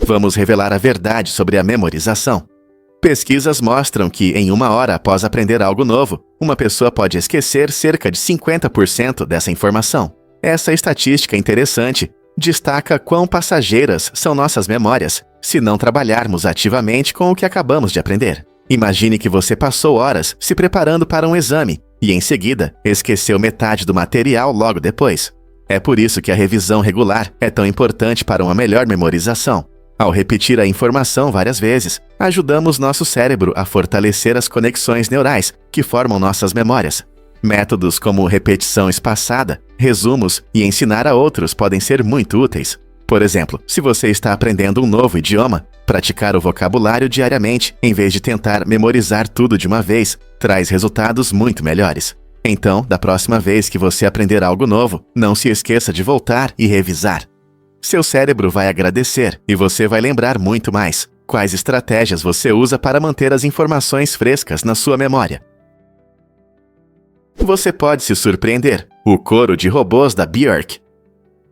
Vamos revelar a verdade sobre a memorização. Pesquisas mostram que, em 1 hora após aprender algo novo, uma pessoa pode esquecer cerca de 50% dessa informação. Essa estatística interessante destaca quão passageiras são nossas memórias se não trabalharmos ativamente com o que acabamos de aprender. Imagine que você passou horas se preparando para um exame e, em seguida, esqueceu metade do material logo depois. É por isso que a revisão regular é tão importante para uma melhor memorização. Ao repetir a informação várias vezes, ajudamos nosso cérebro a fortalecer as conexões neurais que formam nossas memórias. Métodos como repetição espaçada, resumos e ensinar a outros podem ser muito úteis. Por exemplo, se você está aprendendo um novo idioma, praticar o vocabulário diariamente, em vez de tentar memorizar tudo de uma vez, traz resultados muito melhores. Então, da próxima vez que você aprender algo novo, não se esqueça de voltar e revisar. Seu cérebro vai agradecer e você vai lembrar muito mais. Quais estratégias você usa para manter as informações frescas na sua memória? Você pode se surpreender. O coro de robôs da Björk.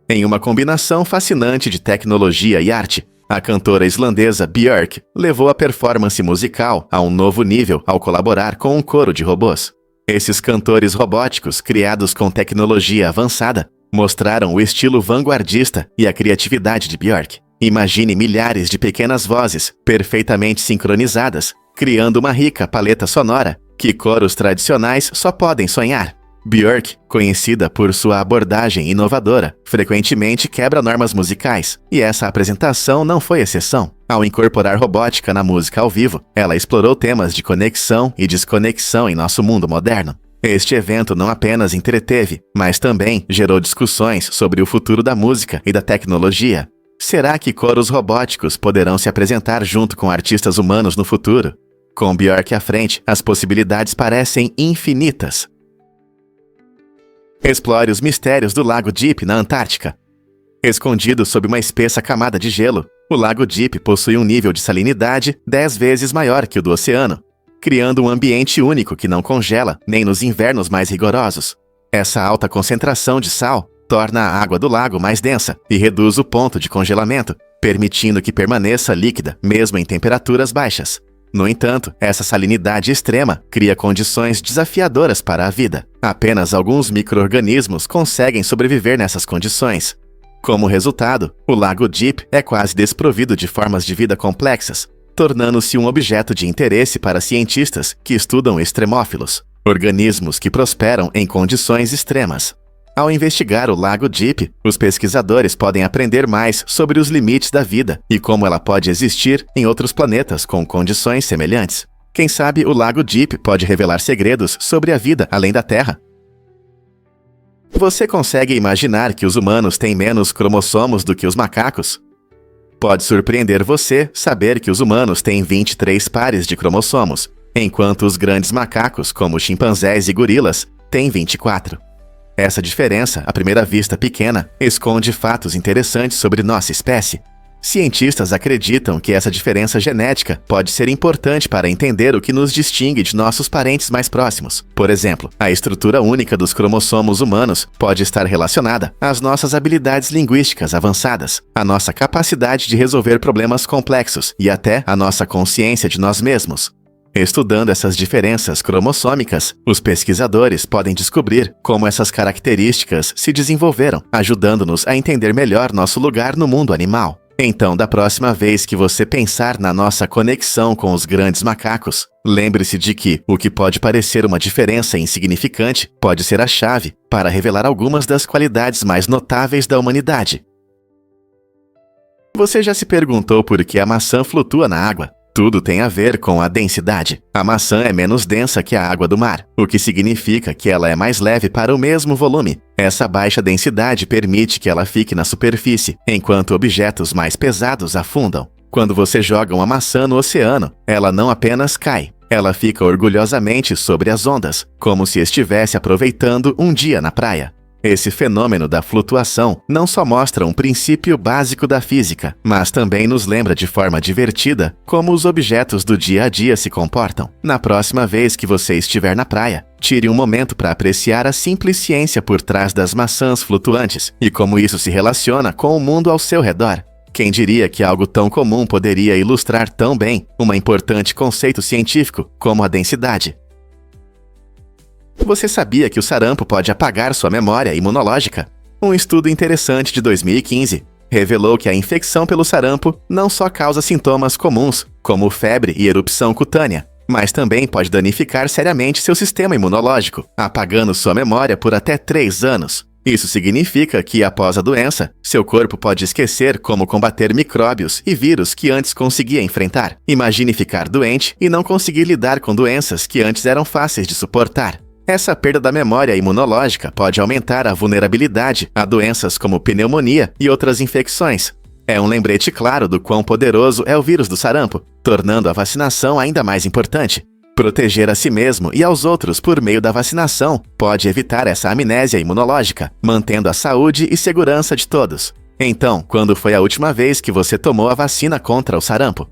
Em uma combinação fascinante de tecnologia e arte, a cantora islandesa Björk levou a performance musical a um novo nível ao colaborar com um coro de robôs. Esses cantores robóticos, criados com tecnologia avançada, mostraram o estilo vanguardista e a criatividade de Björk. Imagine milhares de pequenas vozes, perfeitamente sincronizadas, criando uma rica paleta sonora que coros tradicionais só podem sonhar. Björk, conhecida por sua abordagem inovadora, frequentemente quebra normas musicais, e essa apresentação não foi exceção. Ao incorporar robótica na música ao vivo, ela explorou temas de conexão e desconexão em nosso mundo moderno. Este evento não apenas entreteve, mas também gerou discussões sobre o futuro da música e da tecnologia. Será que coros robóticos poderão se apresentar junto com artistas humanos no futuro? Com Björk à frente, as possibilidades parecem infinitas. Explore os mistérios do Lago Deep na Antártica. Escondido sob uma espessa camada de gelo, o Lago Deep possui um nível de salinidade 10 vezes maior que o do oceano, criando um ambiente único que não congela nem nos invernos mais rigorosos. Essa alta concentração de sal torna a água do lago mais densa e reduz o ponto de congelamento, permitindo que permaneça líquida mesmo em temperaturas baixas. No entanto, essa salinidade extrema cria condições desafiadoras para a vida. Apenas alguns micro-organismos conseguem sobreviver nessas condições. Como resultado, o Lago Deep é quase desprovido de formas de vida complexas, tornando-se um objeto de interesse para cientistas que estudam extremófilos, organismos que prosperam em condições extremas. Ao investigar o Lago Deep, os pesquisadores podem aprender mais sobre os limites da vida e como ela pode existir em outros planetas com condições semelhantes. Quem sabe o Lago Deep pode revelar segredos sobre a vida além da Terra? Você consegue imaginar que os humanos têm menos cromossomos do que os macacos? Pode surpreender você saber que os humanos têm 23 pares de cromossomos, enquanto os grandes macacos, como chimpanzés e gorilas, têm 24. Essa diferença, à primeira vista pequena, esconde fatos interessantes sobre nossa espécie. Cientistas acreditam que essa diferença genética pode ser importante para entender o que nos distingue de nossos parentes mais próximos. Por exemplo, a estrutura única dos cromossomos humanos pode estar relacionada às nossas habilidades linguísticas avançadas, à nossa capacidade de resolver problemas complexos e até à nossa consciência de nós mesmos. Estudando essas diferenças cromossômicas, os pesquisadores podem descobrir como essas características se desenvolveram, ajudando-nos a entender melhor nosso lugar no mundo animal. Então, da próxima vez que você pensar na nossa conexão com os grandes macacos, lembre-se de que o que pode parecer uma diferença insignificante pode ser a chave para revelar algumas das qualidades mais notáveis da humanidade. Você já se perguntou por que a maçã flutua na água? Tudo tem a ver com a densidade. A maçã é menos densa que a água do mar, o que significa que ela é mais leve para o mesmo volume. Essa baixa densidade permite que ela fique na superfície, enquanto objetos mais pesados afundam. Quando você joga uma maçã no oceano, ela não apenas cai, ela fica orgulhosamente sobre as ondas, como se estivesse aproveitando um dia na praia. Esse fenômeno da flutuação não só mostra um princípio básico da física, mas também nos lembra de forma divertida como os objetos do dia a dia se comportam. Na próxima vez que você estiver na praia, tire um momento para apreciar a simples ciência por trás das maçãs flutuantes e como isso se relaciona com o mundo ao seu redor. Quem diria que algo tão comum poderia ilustrar tão bem um importante conceito científico como a densidade? Você sabia que o sarampo pode apagar sua memória imunológica? Um estudo interessante de 2015 revelou que a infecção pelo sarampo não só causa sintomas comuns, como febre e erupção cutânea, mas também pode danificar seriamente seu sistema imunológico, apagando sua memória por até 3 anos. Isso significa que, após a doença, seu corpo pode esquecer como combater micróbios e vírus que antes conseguia enfrentar. Imagine ficar doente e não conseguir lidar com doenças que antes eram fáceis de suportar. Essa perda da memória imunológica pode aumentar a vulnerabilidade a doenças como pneumonia e outras infecções. É um lembrete claro do quão poderoso é o vírus do sarampo, tornando a vacinação ainda mais importante. Proteger a si mesmo e aos outros por meio da vacinação pode evitar essa amnésia imunológica, mantendo a saúde e segurança de todos. Então, quando foi a última vez que você tomou a vacina contra o sarampo?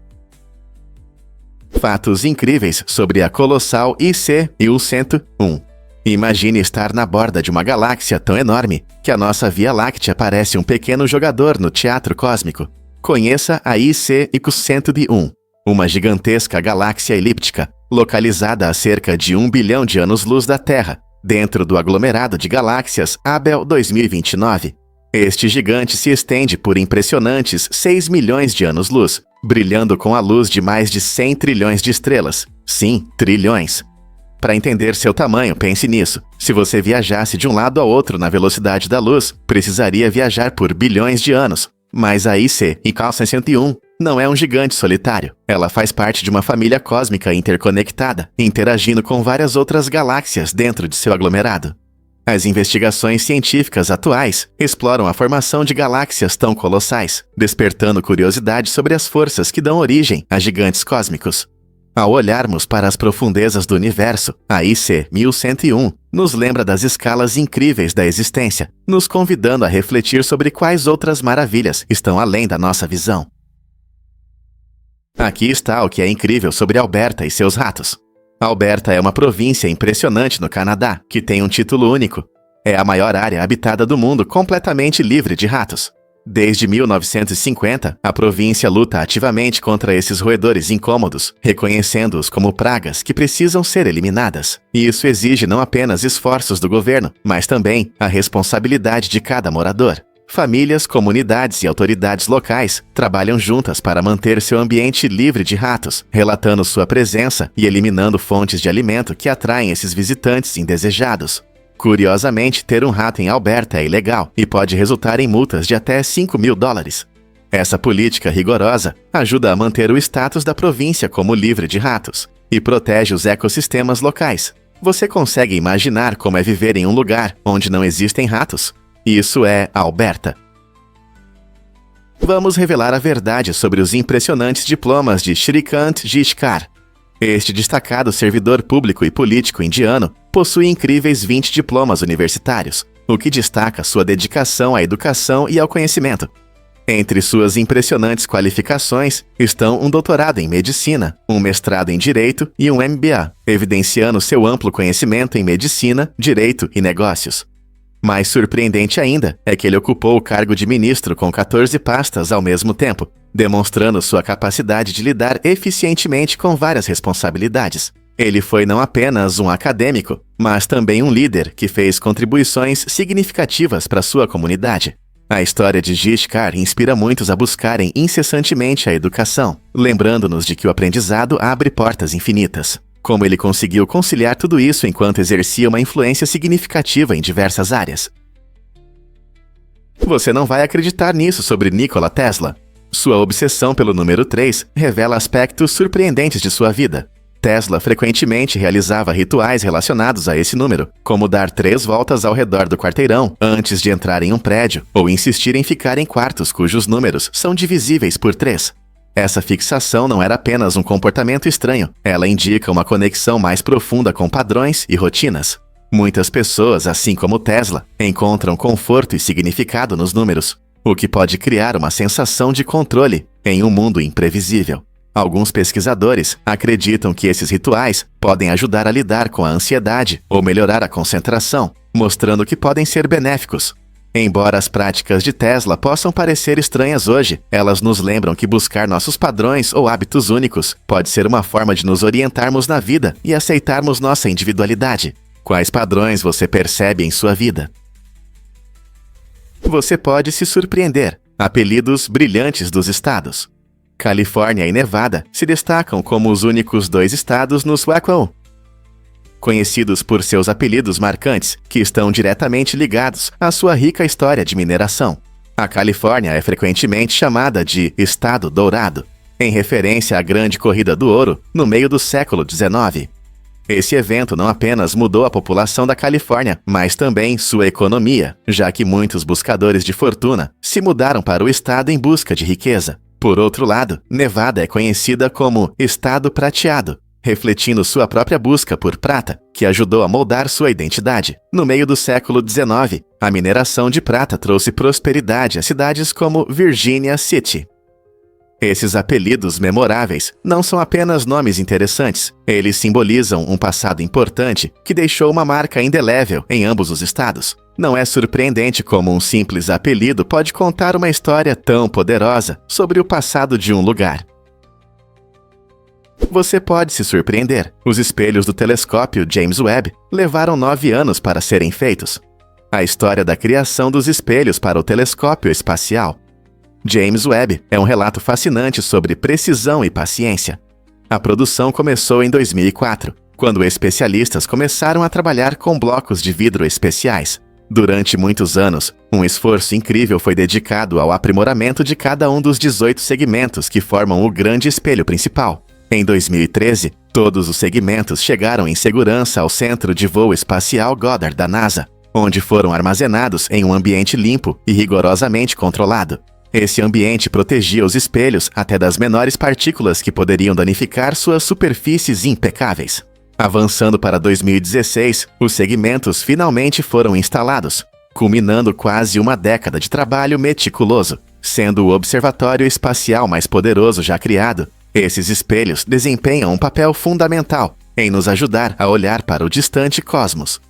Fatos incríveis sobre a colossal IC-1101. Imagine estar na borda de uma galáxia tão enorme que a nossa Via Láctea parece um pequeno jogador no teatro cósmico. Conheça a IC-1101, uma gigantesca galáxia elíptica, localizada a cerca de 1 bilhão de anos-luz da Terra, dentro do aglomerado de galáxias Abell 2029. Este gigante se estende por impressionantes 6 milhões de anos-luz, brilhando com a luz de mais de 100 trilhões de estrelas. Sim, trilhões. Para entender seu tamanho, pense nisso. Se você viajasse de um lado ao outro na velocidade da luz, precisaria viajar por bilhões de anos. Mas a IC-1101 não é um gigante solitário. Ela faz parte de uma família cósmica interconectada, interagindo com várias outras galáxias dentro de seu aglomerado. As investigações científicas atuais exploram a formação de galáxias tão colossais, despertando curiosidade sobre as forças que dão origem a gigantes cósmicos. Ao olharmos para as profundezas do universo, a IC-1101 nos lembra das escalas incríveis da existência, nos convidando a refletir sobre quais outras maravilhas estão além da nossa visão. Aqui está o que é incrível sobre Alberta e seus ratos. Alberta é uma província impressionante no Canadá, que tem um título único. É a maior área habitada do mundo completamente livre de ratos. Desde 1950, a província luta ativamente contra esses roedores incômodos, reconhecendo-os como pragas que precisam ser eliminadas. E isso exige não apenas esforços do governo, mas também a responsabilidade de cada morador. Famílias, comunidades e autoridades locais trabalham juntas para manter seu ambiente livre de ratos, relatando sua presença e eliminando fontes de alimento que atraem esses visitantes indesejados. Curiosamente, ter um rato em Alberta é ilegal e pode resultar em multas de até $5.000. Essa política rigorosa ajuda a manter o status da província como livre de ratos e protege os ecossistemas locais. Você consegue imaginar como é viver em um lugar onde não existem ratos? Isso é Alberta. Vamos revelar a verdade sobre os impressionantes diplomas de Shrikant Gishkar. Este destacado servidor público e político indiano possui incríveis 20 diplomas universitários, o que destaca sua dedicação à educação e ao conhecimento. Entre suas impressionantes qualificações estão um doutorado em medicina, um mestrado em direito e um MBA, evidenciando seu amplo conhecimento em medicina, direito e negócios. Mais surpreendente ainda é que ele ocupou o cargo de ministro com 14 pastas ao mesmo tempo, demonstrando sua capacidade de lidar eficientemente com várias responsabilidades. Ele foi não apenas um acadêmico, mas também um líder que fez contribuições significativas para sua comunidade. A história de Gishkar inspira muitos a buscarem incessantemente a educação, lembrando-nos de que o aprendizado abre portas infinitas. Como ele conseguiu conciliar tudo isso enquanto exercia uma influência significativa em diversas áreas. Você não vai acreditar nisso sobre Nikola Tesla. Sua obsessão pelo número 3 revela aspectos surpreendentes de sua vida. Tesla frequentemente realizava rituais relacionados a esse número, como dar 3 voltas ao redor do quarteirão antes de entrar em um prédio, ou insistir em ficar em quartos cujos números são divisíveis por 3. Essa fixação não era apenas um comportamento estranho, ela indica uma conexão mais profunda com padrões e rotinas. Muitas pessoas, assim como Tesla, encontram conforto e significado nos números, o que pode criar uma sensação de controle em um mundo imprevisível. Alguns pesquisadores acreditam que esses rituais podem ajudar a lidar com a ansiedade ou melhorar a concentração, mostrando que podem ser benéficos. Embora as práticas de Tesla possam parecer estranhas hoje, elas nos lembram que buscar nossos padrões ou hábitos únicos pode ser uma forma de nos orientarmos na vida e aceitarmos nossa individualidade. Quais padrões você percebe em sua vida? Você pode se surpreender. Apelidos brilhantes dos estados. Califórnia e Nevada se destacam como os únicos 2 estados no SWACO, conhecidos por seus apelidos marcantes, que estão diretamente ligados à sua rica história de mineração. A Califórnia é frequentemente chamada de Estado Dourado, em referência à Grande Corrida do Ouro no meio do século XIX. Esse evento não apenas mudou a população da Califórnia, mas também sua economia, já que muitos buscadores de fortuna se mudaram para o estado em busca de riqueza. Por outro lado, Nevada é conhecida como Estado Prateado, refletindo sua própria busca por prata, que ajudou a moldar sua identidade. No meio do século XIX, a mineração de prata trouxe prosperidade a cidades como Virginia City. Esses apelidos memoráveis não são apenas nomes interessantes, eles simbolizam um passado importante que deixou uma marca indelével em ambos os estados. Não é surpreendente como um simples apelido pode contar uma história tão poderosa sobre o passado de um lugar. Você pode se surpreender. Os espelhos do telescópio James Webb levaram 9 anos para serem feitos. A história da criação dos espelhos para o telescópio espacial. James Webb é um relato fascinante sobre precisão e paciência. A produção começou em 2004, quando especialistas começaram a trabalhar com blocos de vidro especiais. Durante muitos anos, um esforço incrível foi dedicado ao aprimoramento de cada um dos 18 segmentos que formam o grande espelho principal. Em 2013, todos os segmentos chegaram em segurança ao Centro de Voo Espacial Goddard da NASA, onde foram armazenados em um ambiente limpo e rigorosamente controlado. Esse ambiente protegia os espelhos até das menores partículas que poderiam danificar suas superfícies impecáveis. Avançando para 2016, os segmentos finalmente foram instalados, culminando quase uma década de trabalho meticuloso. Sendo o observatório espacial mais poderoso já criado, esses espelhos desempenham um papel fundamental em nos ajudar a olhar para o distante cosmos.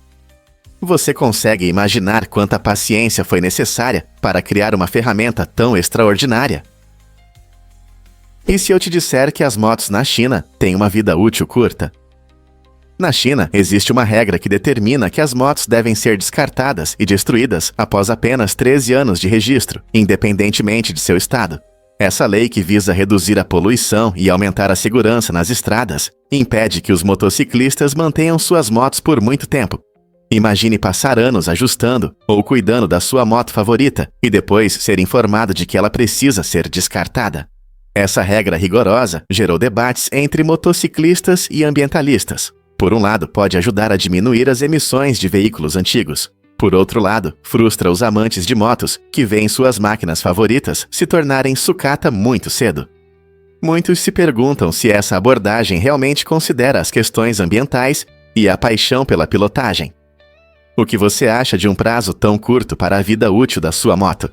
Você consegue imaginar quanta paciência foi necessária para criar uma ferramenta tão extraordinária? E se eu te disser que as motos na China têm uma vida útil curta? Na China, existe uma regra que determina que as motos devem ser descartadas e destruídas após apenas 13 anos de registro, independentemente de seu estado. Essa lei, que visa reduzir a poluição e aumentar a segurança nas estradas, impede que os motociclistas mantenham suas motos por muito tempo. Imagine passar anos ajustando ou cuidando da sua moto favorita e depois ser informado de que ela precisa ser descartada. Essa regra rigorosa gerou debates entre motociclistas e ambientalistas. Por um lado, pode ajudar a diminuir as emissões de veículos antigos. Por outro lado, frustra os amantes de motos que veem suas máquinas favoritas se tornarem sucata muito cedo. Muitos se perguntam se essa abordagem realmente considera as questões ambientais e a paixão pela pilotagem. O que você acha de um prazo tão curto para a vida útil da sua moto?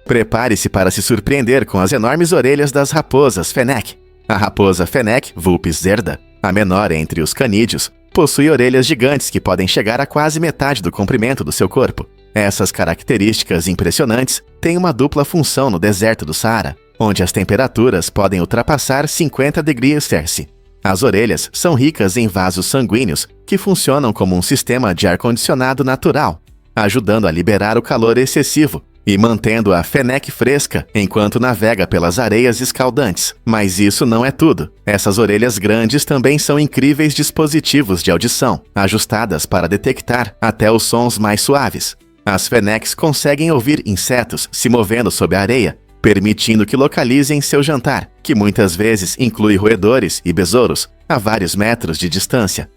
Prepare-se para se surpreender com as enormes orelhas das raposas Fennec. A raposa Fennec vulpes zerda, a menor entre os canídeos, possui orelhas gigantes que podem chegar a quase metade do comprimento do seu corpo. Essas características impressionantes têm uma dupla função no deserto do Saara, onde as temperaturas podem ultrapassar 50 degrees Celsius. As orelhas são ricas em vasos sanguíneos que funcionam como um sistema de ar-condicionado natural, ajudando a liberar o calor excessivo e mantendo a Fennec fresca enquanto navega pelas areias escaldantes. Mas isso não é tudo. Essas orelhas grandes também são incríveis dispositivos de audição, ajustadas para detectar até os sons mais suaves. As Fennecs conseguem ouvir insetos se movendo sob a areia, permitindo que localizem seu jantar, que muitas vezes inclui roedores e besouros, a vários metros de distância.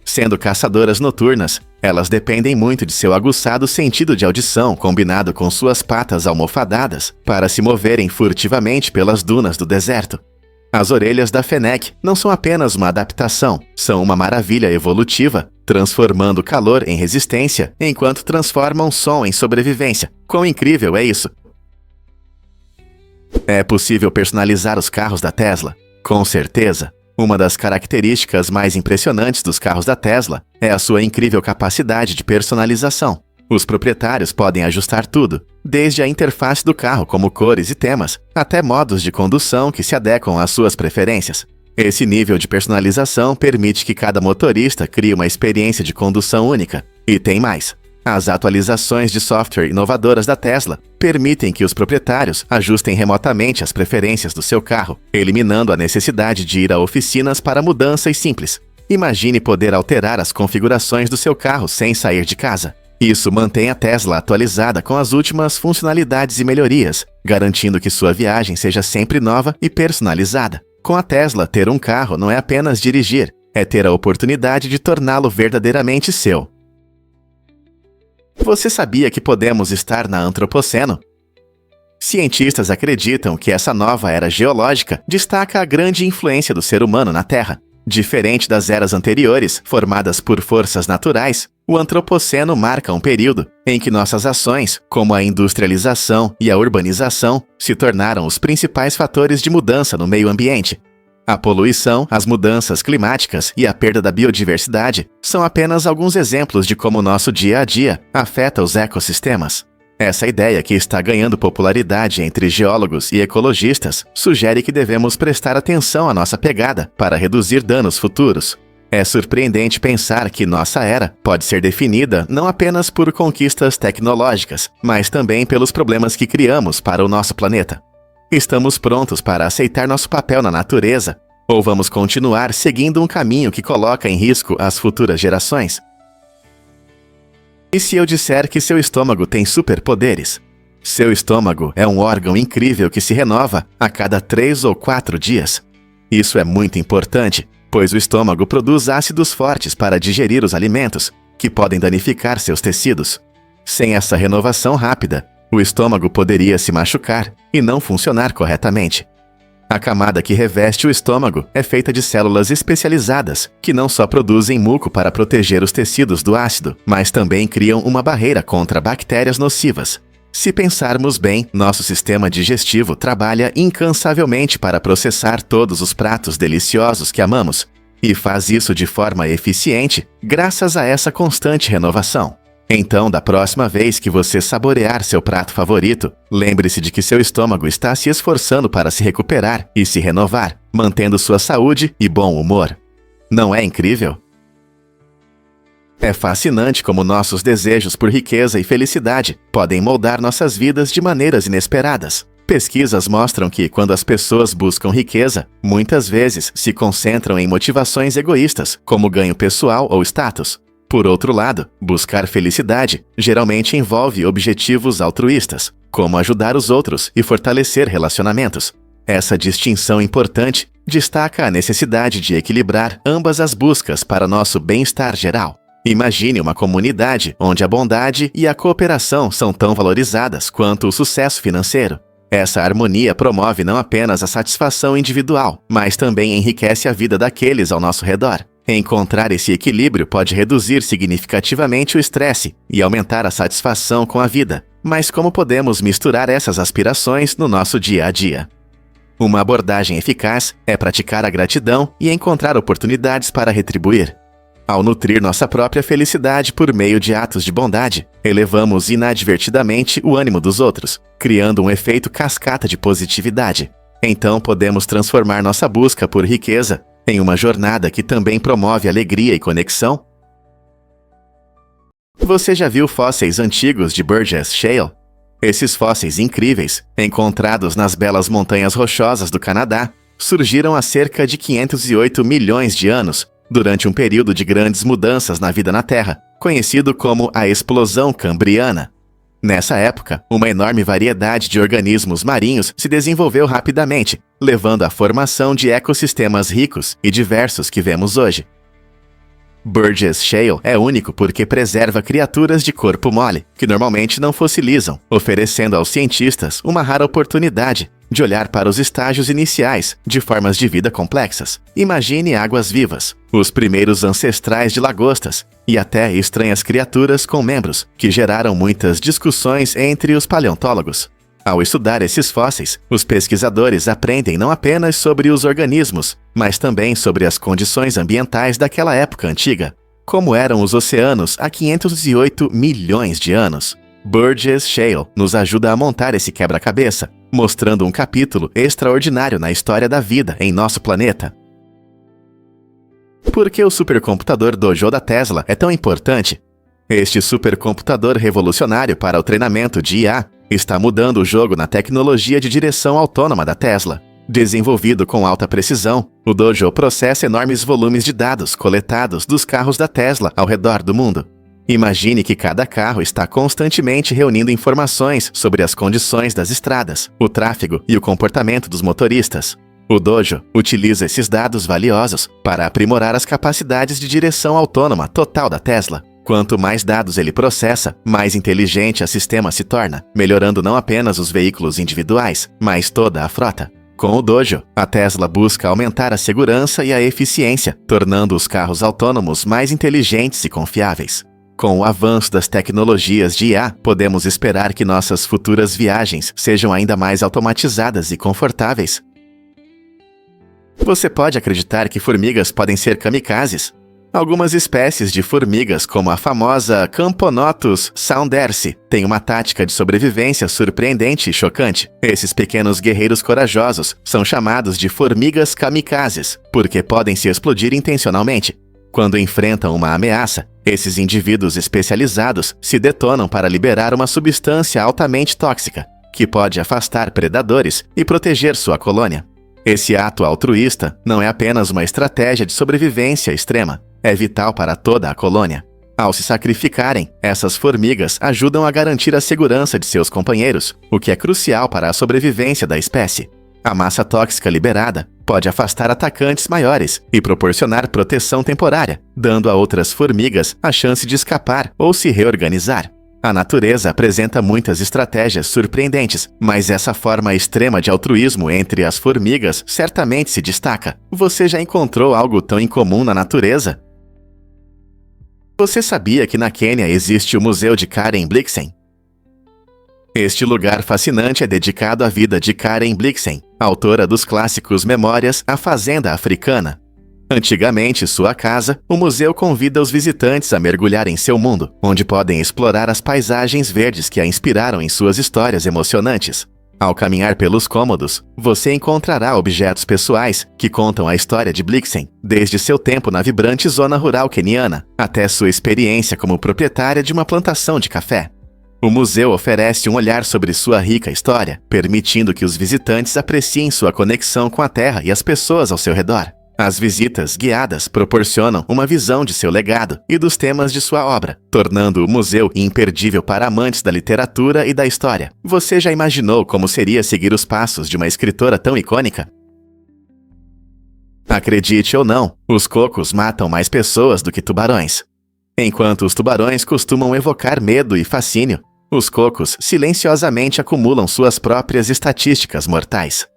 Sendo caçadoras noturnas, elas dependem muito de seu aguçado sentido de audição combinado com suas patas almofadadas para se moverem furtivamente pelas dunas do deserto. As orelhas da Fennec não são apenas uma adaptação, são uma maravilha evolutiva, transformando calor em resistência enquanto transformam som em sobrevivência. Quão incrível é isso? É possível personalizar os carros da Tesla? Com certeza. Uma das características mais impressionantes dos carros da Tesla é a sua incrível capacidade de personalização. Os proprietários podem ajustar tudo, desde a interface do carro como cores e temas, até modos de condução que se adequam às suas preferências. Esse nível de personalização permite que cada motorista crie uma experiência de condução única. E tem mais. As atualizações de software inovadoras da Tesla permitem que os proprietários ajustem remotamente as preferências do seu carro, eliminando a necessidade de ir a oficinas para mudanças simples. Imagine poder alterar as configurações do seu carro sem sair de casa. Isso mantém a Tesla atualizada com as últimas funcionalidades e melhorias, garantindo que sua viagem seja sempre nova e personalizada. Com a Tesla, ter um carro não é apenas dirigir, é ter a oportunidade de torná-lo verdadeiramente seu. Você sabia que podemos estar na Antropoceno? Cientistas acreditam que essa nova era geológica destaca a grande influência do ser humano na Terra. Diferente das eras anteriores, formadas por forças naturais, o Antropoceno marca um período em que nossas ações, como a industrialização e a urbanização, se tornaram os principais fatores de mudança no meio ambiente. A poluição, as mudanças climáticas e a perda da biodiversidade são apenas alguns exemplos de como nosso dia a dia afeta os ecossistemas. Essa ideia, que está ganhando popularidade entre geólogos e ecologistas, sugere que devemos prestar atenção à nossa pegada para reduzir danos futuros. É surpreendente pensar que nossa era pode ser definida não apenas por conquistas tecnológicas, mas também pelos problemas que criamos para o nosso planeta. Estamos prontos para aceitar nosso papel na natureza, ou vamos continuar seguindo um caminho que coloca em risco as futuras gerações? E se eu disser que seu estômago tem superpoderes? Seu estômago é um órgão incrível que se renova a cada 3 ou 4 dias. Isso é muito importante, pois o estômago produz ácidos fortes para digerir os alimentos, que podem danificar seus tecidos. Sem essa renovação rápida, o estômago poderia se machucar e não funcionar corretamente. A camada que reveste o estômago é feita de células especializadas, que não só produzem muco para proteger os tecidos do ácido, mas também criam uma barreira contra bactérias nocivas. Se pensarmos bem, nosso sistema digestivo trabalha incansavelmente para processar todos os pratos deliciosos que amamos, e faz isso de forma eficiente graças a essa constante renovação. Então, da próxima vez que você saborear seu prato favorito, lembre-se de que seu estômago está se esforçando para se recuperar e se renovar, mantendo sua saúde e bom humor. Não é incrível? É fascinante como nossos desejos por riqueza e felicidade podem moldar nossas vidas de maneiras inesperadas. Pesquisas mostram que, quando as pessoas buscam riqueza, muitas vezes se concentram em motivações egoístas, como ganho pessoal ou status. Por outro lado, buscar felicidade geralmente envolve objetivos altruístas, como ajudar os outros e fortalecer relacionamentos. Essa distinção importante destaca a necessidade de equilibrar ambas as buscas para nosso bem-estar geral. Imagine uma comunidade onde a bondade e a cooperação são tão valorizadas quanto o sucesso financeiro. Essa harmonia promove não apenas a satisfação individual, mas também enriquece a vida daqueles ao nosso redor. Encontrar esse equilíbrio pode reduzir significativamente o estresse e aumentar a satisfação com a vida. Mas como podemos misturar essas aspirações no nosso dia a dia? Uma abordagem eficaz é praticar a gratidão e encontrar oportunidades para retribuir. Ao nutrir nossa própria felicidade por meio de atos de bondade, elevamos inadvertidamente o ânimo dos outros, criando um efeito cascata de positividade. Então podemos transformar nossa busca por riqueza em uma jornada que também promove alegria e conexão. Você já viu fósseis antigos de Burgess Shale? Esses fósseis incríveis, encontrados nas belas montanhas rochosas do Canadá, surgiram há cerca de 508 milhões de anos, durante um período de grandes mudanças na vida na Terra, conhecido como a Explosão Cambriana. Nessa época, uma enorme variedade de organismos marinhos se desenvolveu rapidamente, levando à formação de ecossistemas ricos e diversos que vemos hoje. Burgess Shale é único porque preserva criaturas de corpo mole, que normalmente não fossilizam, oferecendo aos cientistas uma rara oportunidade de olhar para os estágios iniciais de formas de vida complexas. Imagine águas vivas, os primeiros ancestrais de lagostas e até estranhas criaturas com membros, que geraram muitas discussões entre os paleontólogos. Ao estudar esses fósseis, os pesquisadores aprendem não apenas sobre os organismos, mas também sobre as condições ambientais daquela época antiga. Como eram os oceanos há 508 milhões de anos? Burgess Shale nos ajuda a montar esse quebra-cabeça, mostrando um capítulo extraordinário na história da vida em nosso planeta. Por que o supercomputador Dojo da Tesla é tão importante? Este supercomputador revolucionário para o treinamento de IA está mudando o jogo na tecnologia de direção autônoma da Tesla. Desenvolvido com alta precisão, o Dojo processa enormes volumes de dados coletados dos carros da Tesla ao redor do mundo. Imagine que cada carro está constantemente reunindo informações sobre as condições das estradas, o tráfego e o comportamento dos motoristas. O Dojo utiliza esses dados valiosos para aprimorar as capacidades de direção autônoma total da Tesla. Quanto mais dados ele processa, mais inteligente o sistema se torna, melhorando não apenas os veículos individuais, mas toda a frota. Com o Dojo, a Tesla busca aumentar a segurança e a eficiência, tornando os carros autônomos mais inteligentes e confiáveis. Com o avanço das tecnologias de IA, podemos esperar que nossas futuras viagens sejam ainda mais automatizadas e confortáveis. Você pode acreditar que formigas podem ser kamikazes? Algumas espécies de formigas, como a famosa Camponotus saundersi, têm uma tática de sobrevivência surpreendente e chocante. Esses pequenos guerreiros corajosos são chamados de formigas kamikazes, porque podem se explodir intencionalmente. Quando enfrentam uma ameaça, esses indivíduos especializados se detonam para liberar uma substância altamente tóxica, que pode afastar predadores e proteger sua colônia. Esse ato altruísta não é apenas uma estratégia de sobrevivência extrema, é vital para toda a colônia. Ao se sacrificarem, essas formigas ajudam a garantir a segurança de seus companheiros, o que é crucial para a sobrevivência da espécie. A massa tóxica liberada pode afastar atacantes maiores e proporcionar proteção temporária, dando a outras formigas a chance de escapar ou se reorganizar. A natureza apresenta muitas estratégias surpreendentes, mas essa forma extrema de altruísmo entre as formigas certamente se destaca. Você já encontrou algo tão incomum na natureza? Você sabia que na Quênia existe o Museu de Karen Blixen? Este lugar fascinante é dedicado à vida de Karen Blixen, autora dos clássicos Memórias, A Fazenda Africana. Antigamente, sua casa, o museu convida os visitantes a mergulhar em seu mundo, onde podem explorar as paisagens verdes que a inspiraram em suas histórias emocionantes. Ao caminhar pelos cômodos, você encontrará objetos pessoais que contam a história de Blixen, desde seu tempo na vibrante zona rural queniana, até sua experiência como proprietária de uma plantação de café. O museu oferece um olhar sobre sua rica história, permitindo que os visitantes apreciem sua conexão com a terra e as pessoas ao seu redor. As visitas guiadas proporcionam uma visão de seu legado e dos temas de sua obra, tornando o museu imperdível para amantes da literatura e da história. Você já imaginou como seria seguir os passos de uma escritora tão icônica? Acredite ou não, os cocos matam mais pessoas do que tubarões. Enquanto os tubarões costumam evocar medo e fascínio, os cocos silenciosamente acumulam suas próprias estatísticas mortais.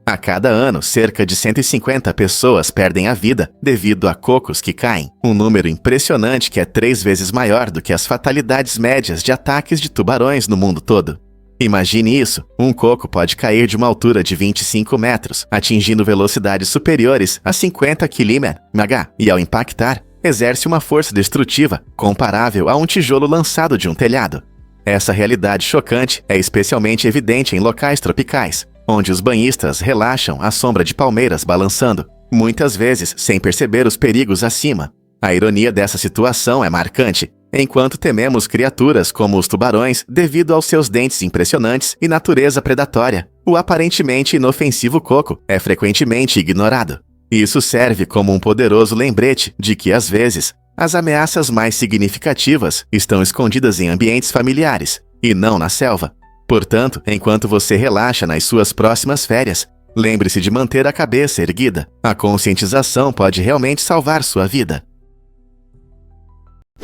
A cada ano, cerca de 150 pessoas perdem a vida devido a cocos que caem, um número impressionante que é 3 vezes maior do que as fatalidades médias de ataques de tubarões no mundo todo. Imagine isso, um coco pode cair de uma altura de 25 metros, atingindo velocidades superiores a 50 km/h, e ao impactar, exerce uma força destrutiva comparável a um tijolo lançado de um telhado. Essa realidade chocante é especialmente evidente em locais tropicais, onde os banhistas relaxam à sombra de palmeiras balançando, muitas vezes sem perceber os perigos acima. A ironia dessa situação é marcante, enquanto tememos criaturas como os tubarões devido aos seus dentes impressionantes e natureza predatória. O aparentemente inofensivo coco é frequentemente ignorado. Isso serve como um poderoso lembrete de que, às vezes, as ameaças mais significativas estão escondidas em ambientes familiares, e não na selva. Portanto, enquanto você relaxa nas suas próximas férias, lembre-se de manter a cabeça erguida. A conscientização pode realmente salvar sua vida.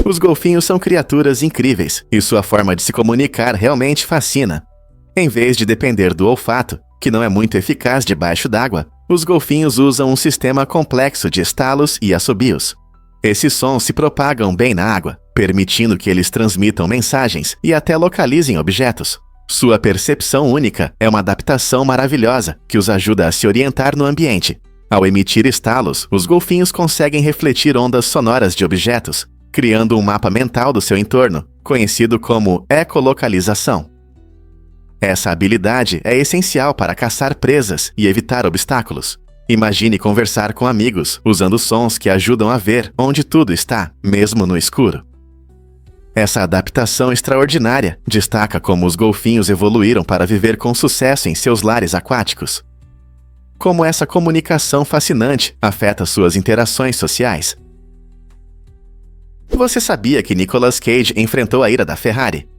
Os golfinhos são criaturas incríveis, e sua forma de se comunicar realmente fascina. Em vez de depender do olfato, que não é muito eficaz debaixo d'água, os golfinhos usam um sistema complexo de estalos e assobios. Esses sons se propagam bem na água, permitindo que eles transmitam mensagens e até localizem objetos. Sua percepção única é uma adaptação maravilhosa que os ajuda a se orientar no ambiente. Ao emitir estalos, os golfinhos conseguem refletir ondas sonoras de objetos, criando um mapa mental do seu entorno, conhecido como ecolocalização. Essa habilidade é essencial para caçar presas e evitar obstáculos. Imagine conversar com amigos usando sons que ajudam a ver onde tudo está, mesmo no escuro. Essa adaptação extraordinária destaca como os golfinhos evoluíram para viver com sucesso em seus lares aquáticos. Como essa comunicação fascinante afeta suas interações sociais. Você sabia que Nicolas Cage enfrentou a ira da Ferrari?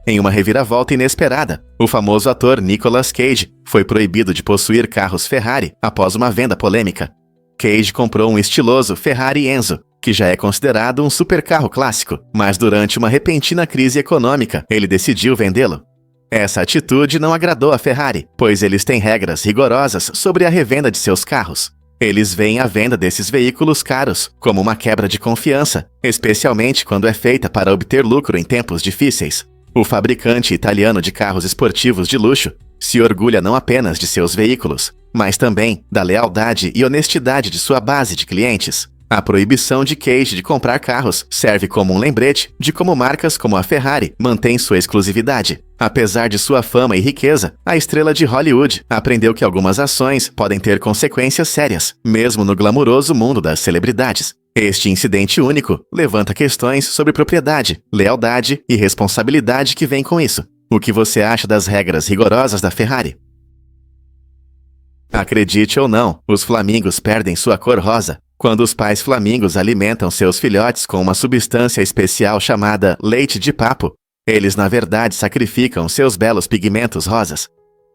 Em uma reviravolta inesperada, o famoso ator Nicolas Cage foi proibido de possuir carros Ferrari após uma venda polêmica. Cage comprou um estiloso Ferrari Enzo, que já é considerado um supercarro clássico, mas durante uma repentina crise econômica, ele decidiu vendê-lo. Essa atitude não agradou a Ferrari, pois eles têm regras rigorosas sobre a revenda de seus carros. Eles veem a venda desses veículos caros como uma quebra de confiança, especialmente quando é feita para obter lucro em tempos difíceis. O fabricante italiano de carros esportivos de luxo se orgulha não apenas de seus veículos, mas também da lealdade e honestidade de sua base de clientes. A proibição de Cage de comprar carros serve como um lembrete de como marcas como a Ferrari mantêm sua exclusividade. Apesar de sua fama e riqueza, a estrela de Hollywood aprendeu que algumas ações podem ter consequências sérias, mesmo no glamuroso mundo das celebridades. Este incidente único levanta questões sobre propriedade, lealdade e responsabilidade que vem com isso. O que você acha das regras rigorosas da Ferrari? Acredite ou não, os flamingos perdem sua cor rosa quando os pais flamingos alimentam seus filhotes com uma substância especial chamada leite de papo. Eles, na verdade, sacrificam seus belos pigmentos rosas.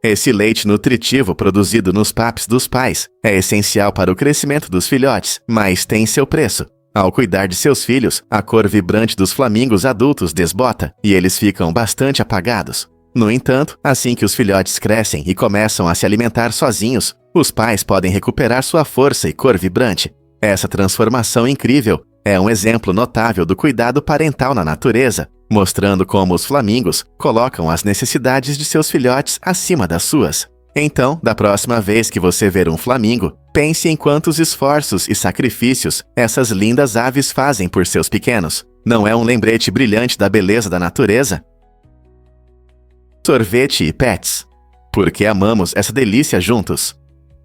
Esse leite nutritivo produzido nos papos dos pais é essencial para o crescimento dos filhotes, mas tem seu preço. Ao cuidar de seus filhos, a cor vibrante dos flamingos adultos desbota e eles ficam bastante apagados. No entanto, assim que os filhotes crescem e começam a se alimentar sozinhos, os pais podem recuperar sua força e cor vibrante. Essa transformação incrível é um exemplo notável do cuidado parental na natureza, mostrando como os flamingos colocam as necessidades de seus filhotes acima das suas. Então, da próxima vez que você ver um flamingo, pense em quantos esforços e sacrifícios essas lindas aves fazem por seus pequenos. Não é um lembrete brilhante da beleza da natureza? Sorvete e pets. Porque amamos essa delícia juntos.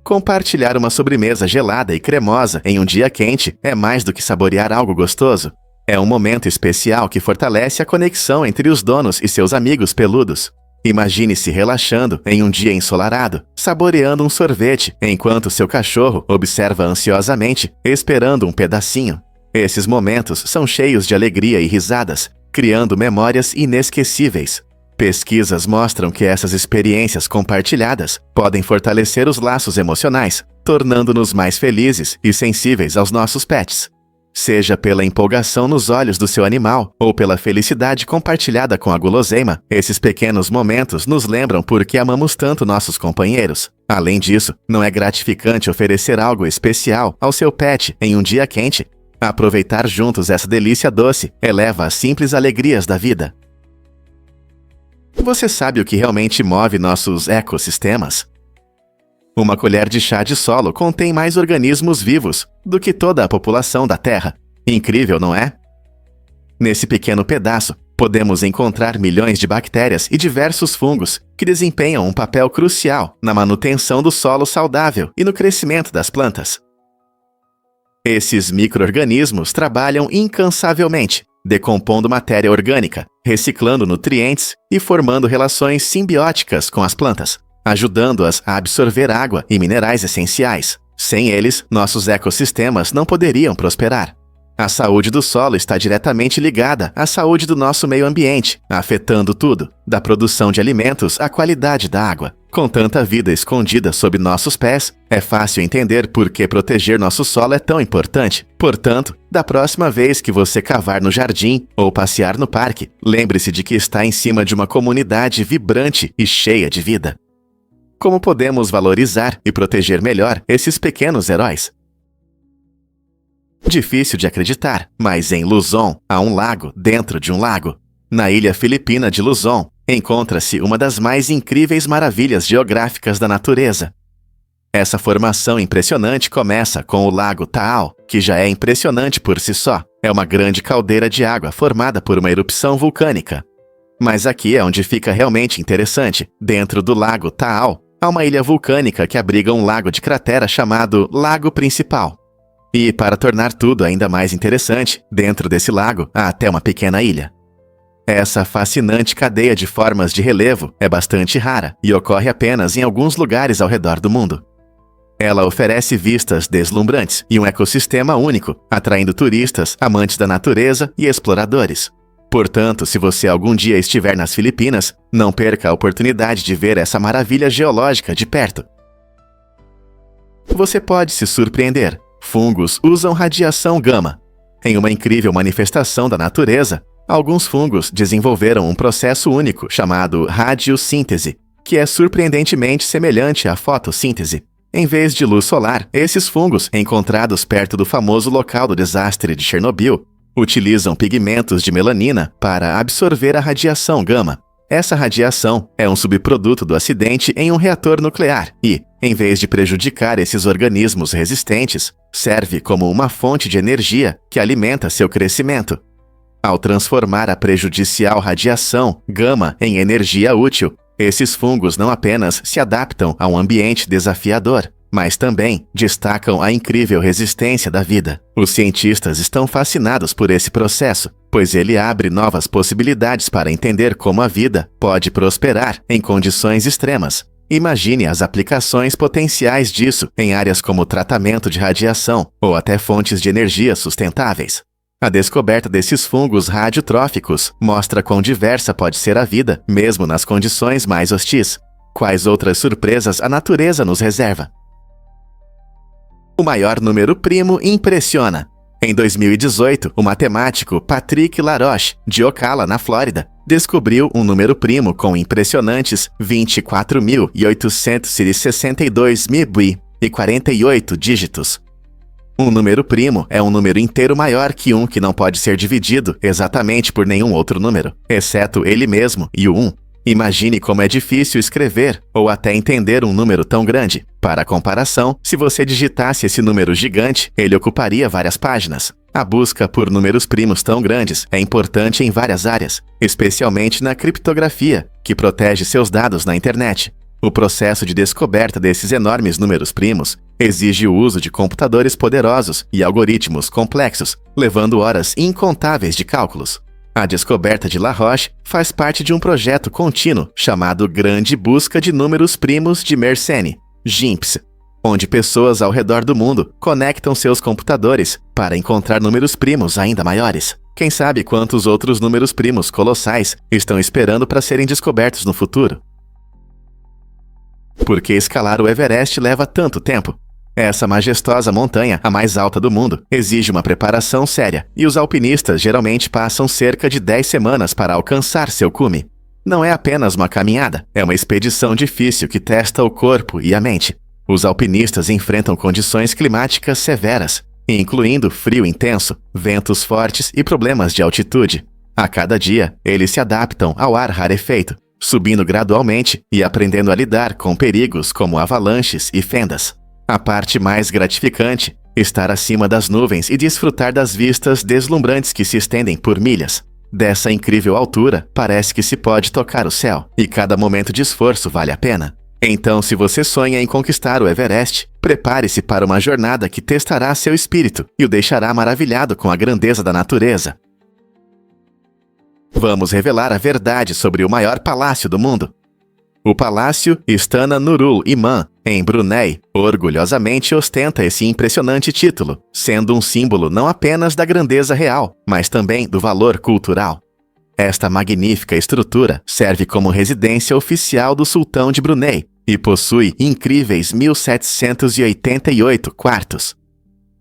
Compartilhar uma sobremesa gelada e cremosa em um dia quente é mais do que saborear algo gostoso. É um momento especial que fortalece a conexão entre os donos e seus amigos peludos. Imagine-se relaxando em um dia ensolarado, saboreando um sorvete, enquanto seu cachorro observa ansiosamente, esperando um pedacinho. Esses momentos são cheios de alegria e risadas, criando memórias inesquecíveis. Pesquisas mostram que essas experiências compartilhadas podem fortalecer os laços emocionais, tornando-nos mais felizes e sensíveis aos nossos pets. Seja pela empolgação nos olhos do seu animal ou pela felicidade compartilhada com a guloseima, esses pequenos momentos nos lembram por que amamos tanto nossos companheiros. Além disso, não é gratificante oferecer algo especial ao seu pet em um dia quente? Aproveitar juntos essa delícia doce eleva as simples alegrias da vida. Você sabe o que realmente move nossos ecossistemas? Uma colher de chá de solo contém mais organismos vivos do que toda a população da Terra. Incrível, não é? Nesse pequeno pedaço, podemos encontrar milhões de bactérias e diversos fungos que desempenham um papel crucial na manutenção do solo saudável e no crescimento das plantas. Esses micro-organismos trabalham incansavelmente, decompondo matéria orgânica, reciclando nutrientes e formando relações simbióticas com as plantas, ajudando-as a absorver água e minerais essenciais. Sem eles, nossos ecossistemas não poderiam prosperar. A saúde do solo está diretamente ligada à saúde do nosso meio ambiente, afetando tudo, da produção de alimentos à qualidade da água. Com tanta vida escondida sob nossos pés, é fácil entender por que proteger nosso solo é tão importante. Portanto, da próxima vez que você cavar no jardim ou passear no parque, lembre-se de que está em cima de uma comunidade vibrante e cheia de vida. Como podemos valorizar e proteger melhor esses pequenos heróis? Difícil de acreditar, mas em Luzon há um lago dentro de um lago. Na ilha filipina de Luzon, encontra-se uma das mais incríveis maravilhas geográficas da natureza. Essa formação impressionante começa com o Lago Taal, que já é impressionante por si só. É uma grande caldeira de água formada por uma erupção vulcânica. Mas aqui é onde fica realmente interessante. Dentro do Lago Taal, há uma ilha vulcânica que abriga um lago de cratera chamado Lago Principal. E, para tornar tudo ainda mais interessante, dentro desse lago há até uma pequena ilha. Essa fascinante cadeia de formas de relevo é bastante rara e ocorre apenas em alguns lugares ao redor do mundo. Ela oferece vistas deslumbrantes e um ecossistema único, atraindo turistas, amantes da natureza e exploradores. Portanto, se você algum dia estiver nas Filipinas, não perca a oportunidade de ver essa maravilha geológica de perto. Você pode se surpreender. Fungos usam radiação gama. Em uma incrível manifestação da natureza, alguns fungos desenvolveram um processo único chamado radiossíntese, que é surpreendentemente semelhante à fotossíntese. Em vez de luz solar, esses fungos, encontrados perto do famoso local do desastre de Chernobyl, utilizam pigmentos de melanina para absorver a radiação gama. Essa radiação é um subproduto do acidente em um reator nuclear e, em vez de prejudicar esses organismos resistentes, serve como uma fonte de energia que alimenta seu crescimento. Ao transformar a prejudicial radiação gama em energia útil, esses fungos não apenas se adaptam a um ambiente desafiador, mas também destacam a incrível resistência da vida. Os cientistas estão fascinados por esse processo, pois ele abre novas possibilidades para entender como a vida pode prosperar em condições extremas. Imagine as aplicações potenciais disso em áreas como tratamento de radiação ou até fontes de energia sustentáveis. A descoberta desses fungos radiotróficos mostra quão diversa pode ser a vida, mesmo nas condições mais hostis. Quais outras surpresas a natureza nos reserva? O maior número primo impressiona. Em 2018, o matemático Patrick Laroche, de Ocala, na Flórida, descobriu um número primo com impressionantes 24.862.048 dígitos. Um número primo é um número inteiro maior que um que não pode ser dividido exatamente por nenhum outro número, exceto ele mesmo e o 1. Imagine como é difícil escrever ou até entender um número tão grande. Para comparação, se você digitasse esse número gigante, ele ocuparia várias páginas. A busca por números primos tão grandes é importante em várias áreas, especialmente na criptografia, que protege seus dados na internet. O processo de descoberta desses enormes números primos exige o uso de computadores poderosos e algoritmos complexos, levando horas incontáveis de cálculos. A descoberta de Laroche faz parte de um projeto contínuo chamado Grande Busca de Números Primos de Mersenne, GIMPS, onde pessoas ao redor do mundo conectam seus computadores para encontrar números primos ainda maiores. Quem sabe quantos outros números primos colossais estão esperando para serem descobertos no futuro? Por que escalar o Everest leva tanto tempo? Essa majestosa montanha, a mais alta do mundo, exige uma preparação séria, e os alpinistas geralmente passam cerca de 10 semanas para alcançar seu cume. Não é apenas uma caminhada, é uma expedição difícil que testa o corpo e a mente. Os alpinistas enfrentam condições climáticas severas, incluindo frio intenso, ventos fortes e problemas de altitude. A cada dia, eles se adaptam ao ar rarefeito, subindo gradualmente e aprendendo a lidar com perigos como avalanches e fendas. A parte mais gratificante, estar acima das nuvens e desfrutar das vistas deslumbrantes que se estendem por milhas. Dessa incrível altura, parece que se pode tocar o céu, e cada momento de esforço vale a pena. Então, se você sonha em conquistar o Everest, prepare-se para uma jornada que testará seu espírito e o deixará maravilhado com a grandeza da natureza. Vamos revelar a verdade sobre o maior palácio do mundo. O Palácio Istana Nurul Imam, em Brunei, orgulhosamente ostenta esse impressionante título, sendo um símbolo não apenas da grandeza real, mas também do valor cultural. Esta magnífica estrutura serve como residência oficial do sultão de Brunei e possui incríveis 1.788 quartos.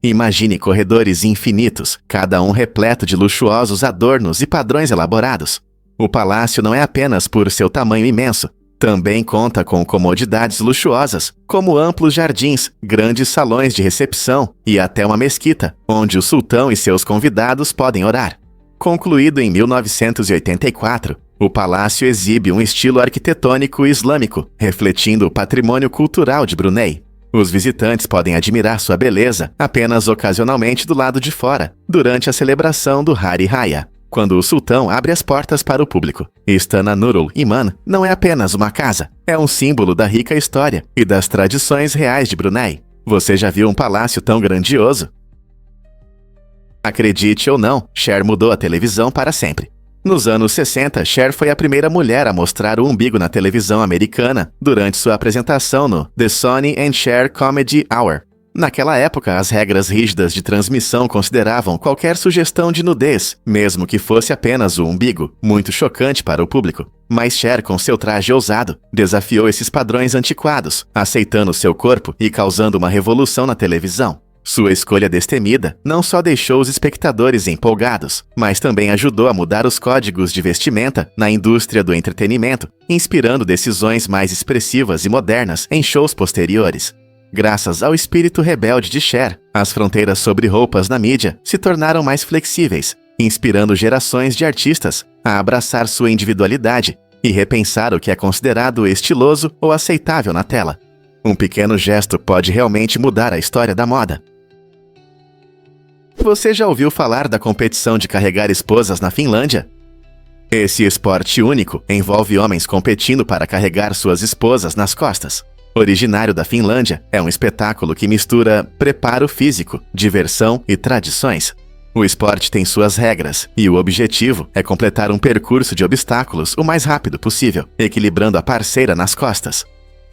Imagine corredores infinitos, cada um repleto de luxuosos adornos e padrões elaborados. O palácio não é apenas por seu tamanho imenso, também conta com comodidades luxuosas, como amplos jardins, grandes salões de recepção e até uma mesquita, onde o sultão e seus convidados podem orar. Concluído em 1984, o palácio exibe um estilo arquitetônico islâmico, refletindo o patrimônio cultural de Brunei. Os visitantes podem admirar sua beleza apenas ocasionalmente do lado de fora, durante a celebração do Hari Raya, quando o sultão abre as portas para o público. Istana Nurul Iman não é apenas uma casa, é um símbolo da rica história e das tradições reais de Brunei. Você já viu um palácio tão grandioso? Acredite ou não, Cher mudou a televisão para sempre. Nos anos 60, Cher foi a primeira mulher a mostrar o umbigo na televisão americana durante sua apresentação no The Sonny and Cher Comedy Hour. Naquela época, as regras rígidas de transmissão consideravam qualquer sugestão de nudez, mesmo que fosse apenas o umbigo, muito chocante para o público. Mas Cher, com seu traje ousado, desafiou esses padrões antiquados, aceitando seu corpo e causando uma revolução na televisão. Sua escolha destemida não só deixou os espectadores empolgados, mas também ajudou a mudar os códigos de vestimenta na indústria do entretenimento, inspirando decisões mais expressivas e modernas em shows posteriores. Graças ao espírito rebelde de Cher, as fronteiras sobre roupas na mídia se tornaram mais flexíveis, inspirando gerações de artistas a abraçar sua individualidade e repensar o que é considerado estiloso ou aceitável na tela. Um pequeno gesto pode realmente mudar a história da moda. Você já ouviu falar da competição de carregar esposas na Finlândia? Esse esporte único envolve homens competindo para carregar suas esposas nas costas. Originário da Finlândia, é um espetáculo que mistura preparo físico, diversão e tradições. O esporte tem suas regras, e o objetivo é completar um percurso de obstáculos o mais rápido possível, equilibrando a parceira nas costas.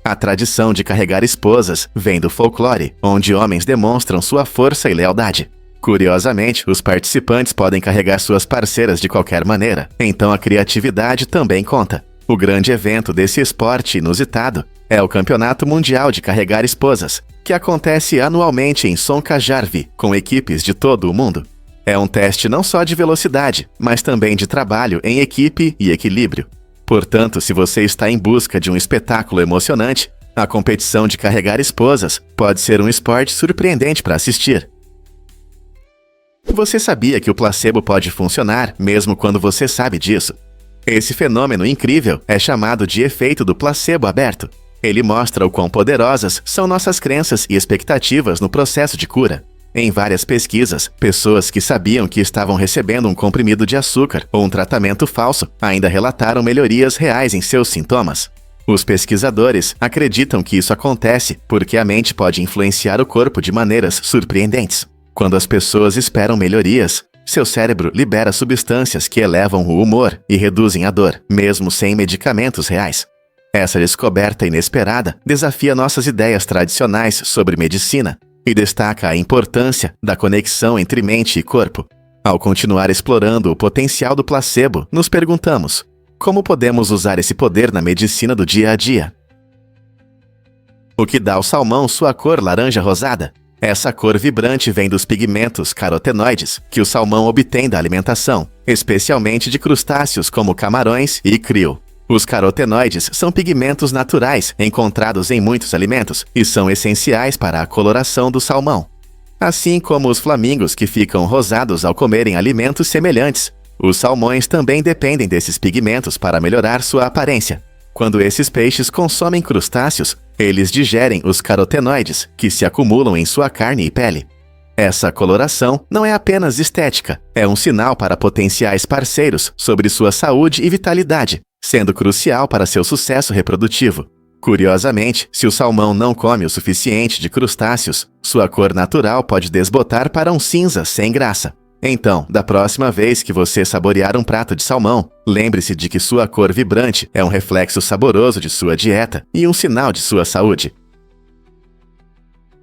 A tradição de carregar esposas vem do folclore, onde homens demonstram sua força e lealdade. Curiosamente, os participantes podem carregar suas parceiras de qualquer maneira, então a criatividade também conta. O grande evento desse esporte inusitado é o Campeonato Mundial de Carregar Esposas, que acontece anualmente em Sonkajärvi, com equipes de todo o mundo. É um teste não só de velocidade, mas também de trabalho em equipe e equilíbrio. Portanto, se você está em busca de um espetáculo emocionante, a competição de carregar esposas pode ser um esporte surpreendente para assistir. Você sabia que o placebo pode funcionar mesmo quando você sabe disso? Esse fenômeno incrível é chamado de efeito do placebo aberto. Ele mostra o quão poderosas são nossas crenças e expectativas no processo de cura. Em várias pesquisas, pessoas que sabiam que estavam recebendo um comprimido de açúcar ou um tratamento falso ainda relataram melhorias reais em seus sintomas. Os pesquisadores acreditam que isso acontece porque a mente pode influenciar o corpo de maneiras surpreendentes. Quando as pessoas esperam melhorias, seu cérebro libera substâncias que elevam o humor e reduzem a dor, mesmo sem medicamentos reais. Essa descoberta inesperada desafia nossas ideias tradicionais sobre medicina e destaca a importância da conexão entre mente e corpo. Ao continuar explorando o potencial do placebo, nos perguntamos: como podemos usar esse poder na medicina do dia a dia? O que dá ao salmão sua cor laranja-rosada? Essa cor vibrante vem dos pigmentos carotenoides que o salmão obtém da alimentação, especialmente de crustáceos como camarões e krill. Os carotenoides são pigmentos naturais encontrados em muitos alimentos e são essenciais para a coloração do salmão. Assim como os flamingos que ficam rosados ao comerem alimentos semelhantes, os salmões também dependem desses pigmentos para melhorar sua aparência. Quando esses peixes consomem crustáceos, eles digerem os carotenoides, que se acumulam em sua carne e pele. Essa coloração não é apenas estética, é um sinal para potenciais parceiros sobre sua saúde e vitalidade, sendo crucial para seu sucesso reprodutivo. Curiosamente, se o salmão não come o suficiente de crustáceos, sua cor natural pode desbotar para um cinza sem graça. Então, da próxima vez que você saborear um prato de salmão, lembre-se de que sua cor vibrante é um reflexo saboroso de sua dieta e um sinal de sua saúde.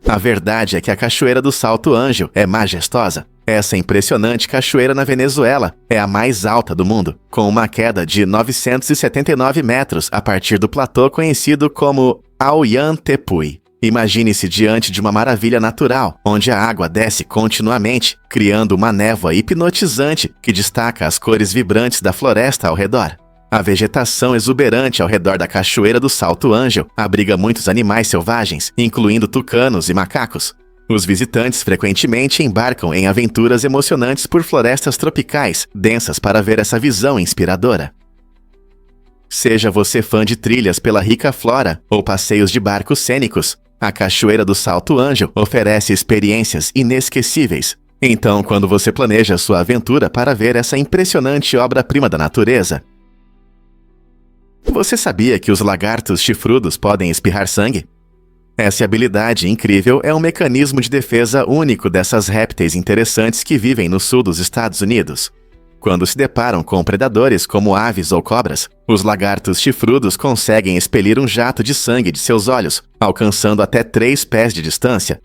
A verdade é que a Cachoeira do Salto Ângel é majestosa. Essa impressionante cachoeira na Venezuela é a mais alta do mundo, com uma queda de 979 metros a partir do platô conhecido como Ollantaytambo. Imagine-se diante de uma maravilha natural, onde a água desce continuamente, criando uma névoa hipnotizante que destaca as cores vibrantes da floresta ao redor. A vegetação exuberante ao redor da Cachoeira do Salto Ângel abriga muitos animais selvagens, incluindo tucanos e macacos. Os visitantes frequentemente embarcam em aventuras emocionantes por florestas tropicais, densas para ver essa visão inspiradora. Seja você fã de trilhas pela rica flora ou passeios de barcos cênicos, A Cachoeira do Salto Ângel oferece experiências inesquecíveis. Então, quando você planeja sua aventura para ver essa impressionante obra-prima da natureza, você sabia que os lagartos chifrudos podem espirrar sangue? Essa habilidade incrível é um mecanismo de defesa único dessas répteis interessantes que vivem no sul dos Estados Unidos. Quando se deparam com predadores como aves ou cobras, os lagartos chifrudos conseguem expelir um jato de sangue de seus olhos, alcançando até 3 pés de distância.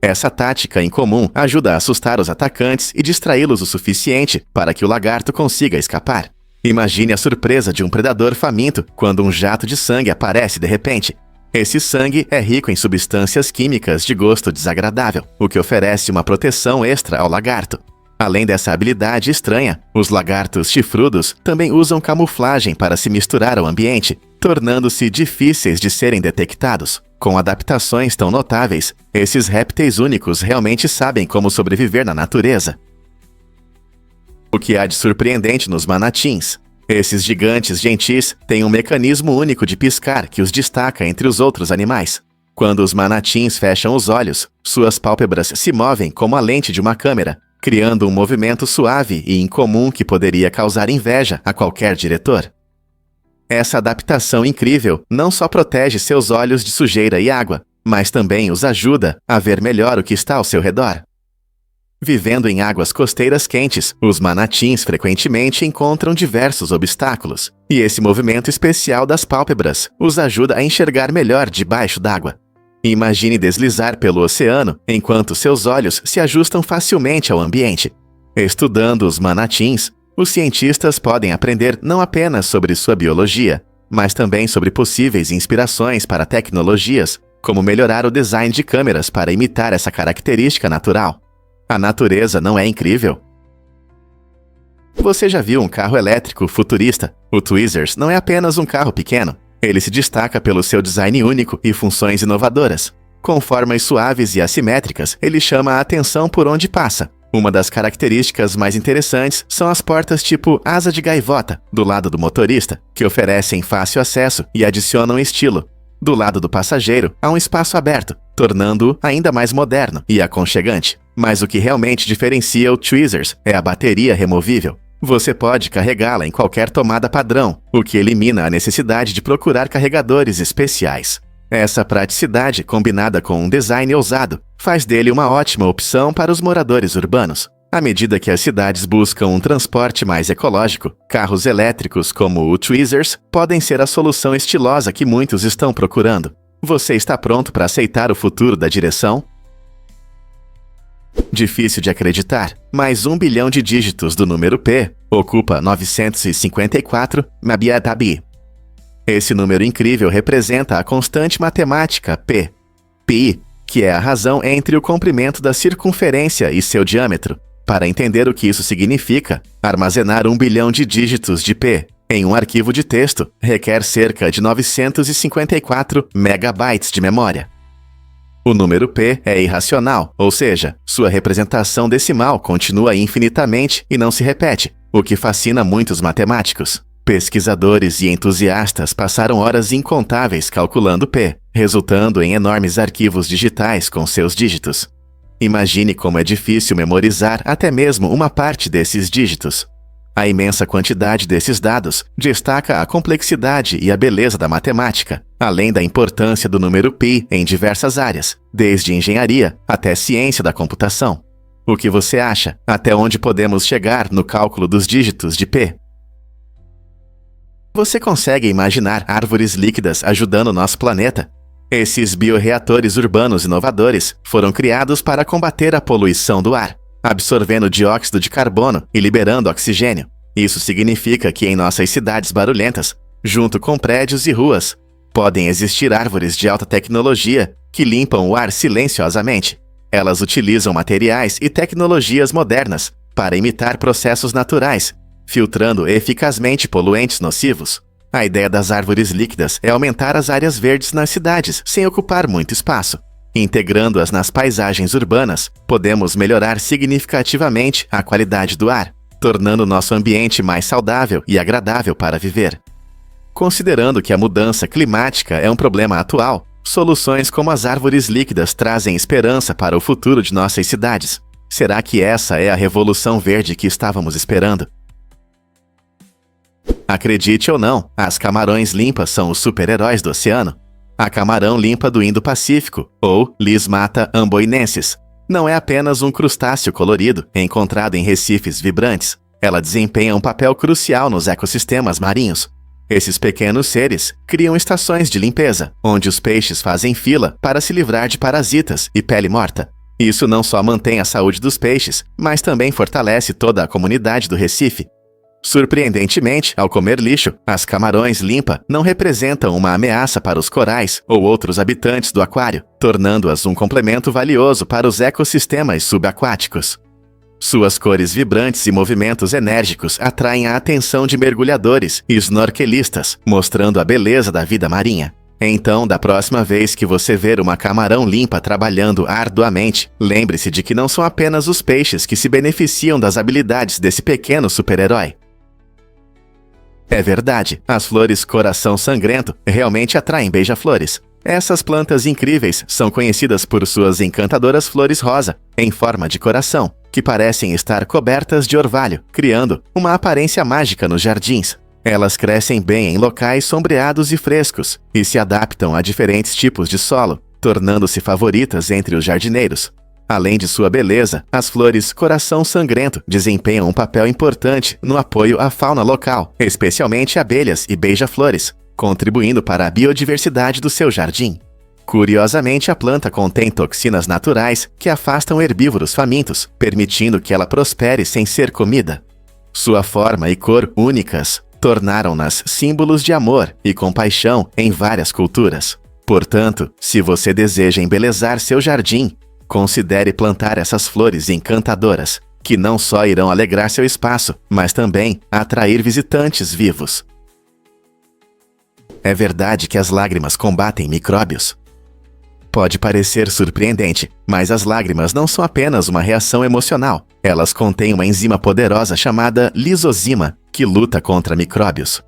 Essa tática incomum ajuda a assustar os atacantes e distraí-los o suficiente para que o lagarto consiga escapar. Imagine a surpresa de um predador faminto quando um jato de sangue aparece de repente. Esse sangue é rico em substâncias químicas de gosto desagradável, o que oferece uma proteção extra ao lagarto. Além dessa habilidade estranha, os lagartos chifrudos também usam camuflagem para se misturar ao ambiente, tornando-se difíceis de serem detectados. Com adaptações tão notáveis, esses répteis únicos realmente sabem como sobreviver na natureza. O que há de surpreendente nos manatins? Esses gigantes gentis têm um mecanismo único de piscar que os destaca entre os outros animais. Quando os manatins fecham os olhos, suas pálpebras se movem como a lente de uma câmera, criando um movimento suave e incomum que poderia causar inveja a qualquer diretor. Essa adaptação incrível não só protege seus olhos de sujeira e água, mas também os ajuda a ver melhor o que está ao seu redor. Vivendo em águas costeiras quentes, os manatins frequentemente encontram diversos obstáculos, e esse movimento especial das pálpebras os ajuda a enxergar melhor debaixo d'água. Imagine deslizar pelo oceano enquanto seus olhos se ajustam facilmente ao ambiente. Estudando os manatins, os cientistas podem aprender não apenas sobre sua biologia, mas também sobre possíveis inspirações para tecnologias, como melhorar o design de câmeras para imitar essa característica natural. A natureza não é incrível? Você já viu um carro elétrico futurista? O Tweezers não é apenas um carro pequeno. Ele se destaca pelo seu design único e funções inovadoras. Com formas suaves e assimétricas, ele chama a atenção por onde passa. Uma das características mais interessantes são as portas tipo asa de gaivota, do lado do motorista, que oferecem fácil acesso e adicionam estilo. Do lado do passageiro, há um espaço aberto, tornando-o ainda mais moderno e aconchegante. Mas o que realmente diferencia o Tweezers é a bateria removível. Você pode carregá-la em qualquer tomada padrão, o que elimina a necessidade de procurar carregadores especiais. Essa praticidade, combinada com um design ousado, faz dele uma ótima opção para os moradores urbanos. À medida que as cidades buscam um transporte mais ecológico, carros elétricos como o Tweezers podem ser a solução estilosa que muitos estão procurando. Você está pronto para aceitar o futuro da direção? Difícil de acreditar, mas 1 bilhão de dígitos do número P ocupa 954 Mabiatabi. Esse número incrível representa a constante matemática P, π, que é a razão entre o comprimento da circunferência e seu diâmetro. Para entender o que isso significa, armazenar 1 bilhão de dígitos de P em um arquivo de texto requer cerca de 954 megabytes de memória. O número P é irracional, ou seja, sua representação decimal continua infinitamente e não se repete, o que fascina muitos matemáticos. Pesquisadores e entusiastas passaram horas incontáveis calculando P, resultando em enormes arquivos digitais com seus dígitos. Imagine como é difícil memorizar até mesmo uma parte desses dígitos. A imensa quantidade desses dados destaca a complexidade e a beleza da matemática, além da importância do número π em diversas áreas, desde engenharia até ciência da computação. O que você acha? Até onde podemos chegar no cálculo dos dígitos de P? Você consegue imaginar árvores líquidas ajudando nosso planeta? Esses bioreatores urbanos inovadores foram criados para combater a poluição do ar, absorvendo dióxido de carbono e liberando oxigênio. Isso significa que em nossas cidades barulhentas, junto com prédios e ruas, podem existir árvores de alta tecnologia que limpam o ar silenciosamente. Elas utilizam materiais e tecnologias modernas para imitar processos naturais, filtrando eficazmente poluentes nocivos. A ideia das árvores líquidas é aumentar as áreas verdes nas cidades sem ocupar muito espaço. Integrando-as nas paisagens urbanas, podemos melhorar significativamente a qualidade do ar, tornando nosso ambiente mais saudável e agradável para viver. Considerando que a mudança climática é um problema atual, Soluções como as árvores líquidas trazem esperança para o futuro de nossas cidades. Será que essa é a revolução verde que estávamos esperando? Acredite ou não, as camarões-limpas são os super-heróis do oceano. A camarão-limpa do Indo-Pacífico, ou Lismata amboinensis, não é apenas um crustáceo colorido encontrado em recifes vibrantes. Ela desempenha um papel crucial nos ecossistemas marinhos. Esses pequenos seres criam estações de limpeza, onde os peixes fazem fila para se livrar de parasitas e pele morta. Isso não só mantém a saúde dos peixes, mas também fortalece toda a comunidade do Recife. Surpreendentemente, ao comer lixo, as camarões-limpa não representam uma ameaça para os corais ou outros habitantes do aquário, tornando-as um complemento valioso para os ecossistemas subaquáticos. Suas cores vibrantes e movimentos enérgicos atraem a atenção de mergulhadores e snorkelistas, mostrando a beleza da vida marinha. Então, da próxima vez que você ver uma camarão-limpa trabalhando arduamente, lembre-se de que não são apenas os peixes que se beneficiam das habilidades desse pequeno super-herói. É verdade, as flores coração sangrento realmente atraem beija-flores. Essas plantas incríveis são conhecidas por suas encantadoras flores rosa, em forma de coração, que parecem estar cobertas de orvalho, criando uma aparência mágica nos jardins. Elas crescem bem em locais sombreados e frescos, e se adaptam a diferentes tipos de solo, tornando-se favoritas entre os jardineiros. Além de sua beleza, as flores coração sangrento desempenham um papel importante no apoio à fauna local, especialmente abelhas e beija-flores, contribuindo para a biodiversidade do seu jardim. Curiosamente, a planta contém toxinas naturais que afastam herbívoros famintos, permitindo que ela prospere sem ser comida. Sua forma e cor únicas tornaram-nas símbolos de amor e compaixão em várias culturas. Portanto, se você deseja embelezar seu jardim, considere plantar essas flores encantadoras, que não só irão alegrar seu espaço, mas também atrair visitantes vivos. É verdade que as lágrimas combatem micróbios? Pode parecer surpreendente, mas as lágrimas não são apenas uma reação emocional. Elas contêm uma enzima poderosa chamada lisozima, que luta contra micróbios.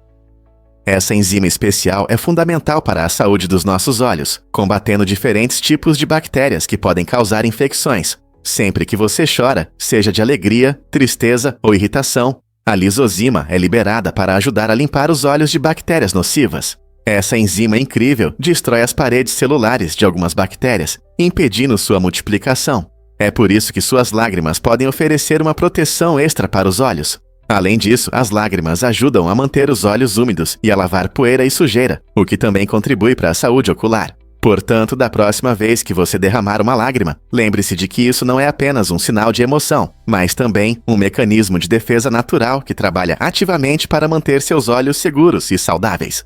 Essa enzima especial é fundamental para a saúde dos nossos olhos, combatendo diferentes tipos de bactérias que podem causar infecções. Sempre que você chora, seja de alegria, tristeza ou irritação, a lisozima é liberada para ajudar a limpar os olhos de bactérias nocivas. Essa enzima incrível destrói as paredes celulares de algumas bactérias, impedindo sua multiplicação. É por isso que suas lágrimas podem oferecer uma proteção extra para os olhos. Além disso, as lágrimas ajudam a manter os olhos úmidos e a lavar poeira e sujeira, o que também contribui para a saúde ocular. Portanto, da próxima vez que você derramar uma lágrima, lembre-se de que isso não é apenas um sinal de emoção, mas também um mecanismo de defesa natural que trabalha ativamente para manter seus olhos seguros e saudáveis.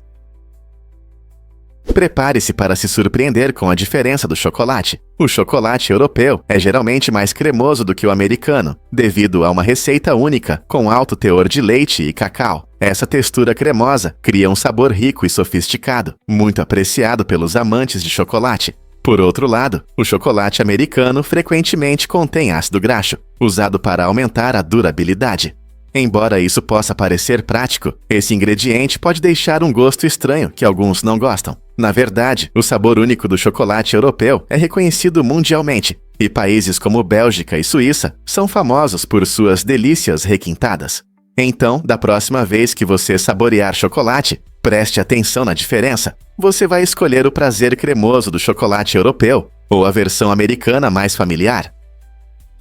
Prepare-se para se surpreender com a diferença do chocolate. O chocolate europeu é geralmente mais cremoso do que o americano, devido a uma receita única com alto teor de leite e cacau. Essa textura cremosa cria um sabor rico e sofisticado, muito apreciado pelos amantes de chocolate. Por outro lado, o chocolate americano frequentemente contém ácido graxo, usado para aumentar a durabilidade. Embora isso possa parecer prático, esse ingrediente pode deixar um gosto estranho que alguns não gostam. Na verdade, o sabor único do chocolate europeu é reconhecido mundialmente, e países como Bélgica e Suíça são famosos por suas delícias requintadas. Então, da próxima vez que você saborear chocolate, preste atenção na diferença. Você vai escolher o prazer cremoso do chocolate europeu ou a versão americana mais familiar?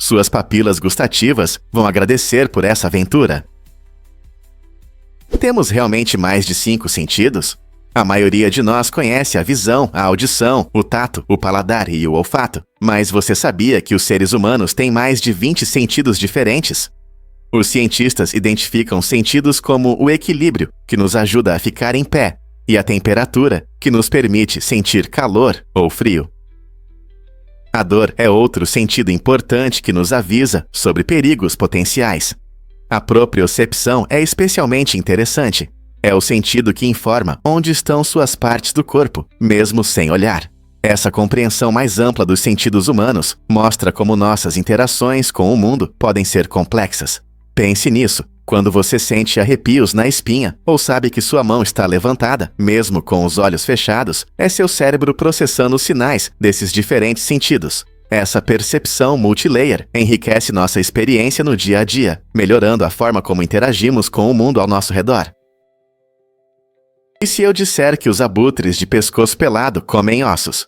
Suas papilas gustativas vão agradecer por essa aventura. Temos realmente mais de 5 sentidos? A maioria de nós conhece a visão, a audição, o tato, o paladar e o olfato. Mas você sabia que os seres humanos têm mais de 20 sentidos diferentes? Os cientistas identificam sentidos como o equilíbrio, que nos ajuda a ficar em pé, e a temperatura, que nos permite sentir calor ou frio. A dor é outro sentido importante que nos avisa sobre perigos potenciais. A propriocepção é especialmente interessante. É o sentido que informa onde estão suas partes do corpo, mesmo sem olhar. Essa compreensão mais ampla dos sentidos humanos mostra como nossas interações com o mundo podem ser complexas. Pense nisso. Quando você sente arrepios na espinha ou sabe que sua mão está levantada, mesmo com os olhos fechados, é seu cérebro processando os sinais desses diferentes sentidos. Essa percepção multilayer enriquece nossa experiência no dia a dia, melhorando a forma como interagimos com o mundo ao nosso redor. E se eu disser que os abutres de pescoço pelado comem ossos?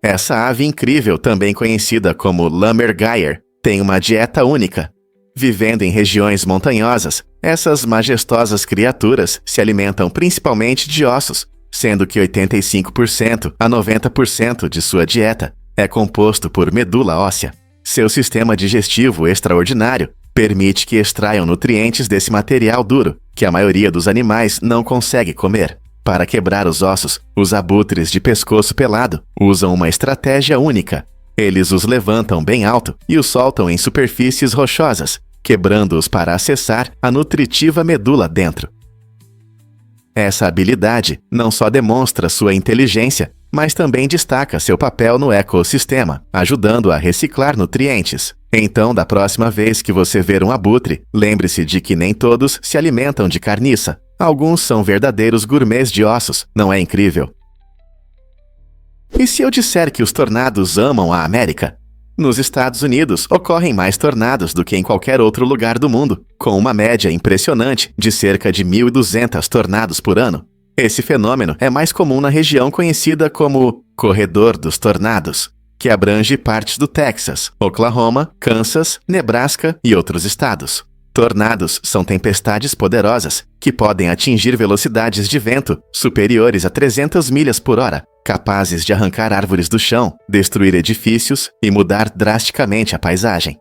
Essa ave incrível, também conhecida como lammergeier, tem uma dieta única. Vivendo em regiões montanhosas, essas majestosas criaturas se alimentam principalmente de ossos, sendo que 85% a 90% de sua dieta é composto por medula óssea. Seu sistema digestivo extraordinário permite que extraiam nutrientes desse material duro, que a maioria dos animais não consegue comer. Para quebrar os ossos, os abutres de pescoço pelado usam uma estratégia única. Eles os levantam bem alto e os soltam em superfícies rochosas, quebrando-os para acessar a nutritiva medula dentro. Essa habilidade não só demonstra sua inteligência, mas também destaca seu papel no ecossistema, ajudando a reciclar nutrientes. Então, da próxima vez que você ver um abutre, lembre-se de que nem todos se alimentam de carniça. Alguns são verdadeiros gourmets de ossos, não é incrível? E se eu disser que os tornados amam a América? Nos Estados Unidos, ocorrem mais tornados do que em qualquer outro lugar do mundo, com uma média impressionante de cerca de 1.200 tornados por ano. Esse fenômeno é mais comum na região conhecida como Corredor dos Tornados, que abrange partes do Texas, Oklahoma, Kansas, Nebraska e outros estados. Tornados são tempestades poderosas que podem atingir velocidades de vento superiores a 300 milhas por hora, capazes de arrancar árvores do chão, destruir edifícios e mudar drasticamente a paisagem.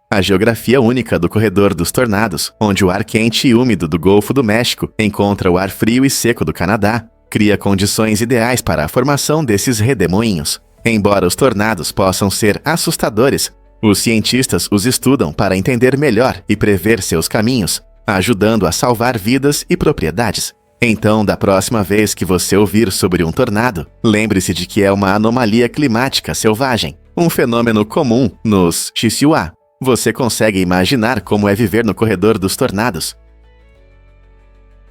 A geografia única do Corredor dos Tornados, onde o ar quente e úmido do Golfo do México encontra o ar frio e seco do Canadá, cria condições ideais para a formação desses redemoinhos. Embora os tornados possam ser assustadores, os cientistas os estudam para entender melhor e prever seus caminhos, ajudando a salvar vidas e propriedades. Então, da próxima vez que você ouvir sobre um tornado, lembre-se de que é uma anomalia climática selvagem, um fenômeno comum nos Chihuahua. Você consegue imaginar como é viver no corredor dos tornados?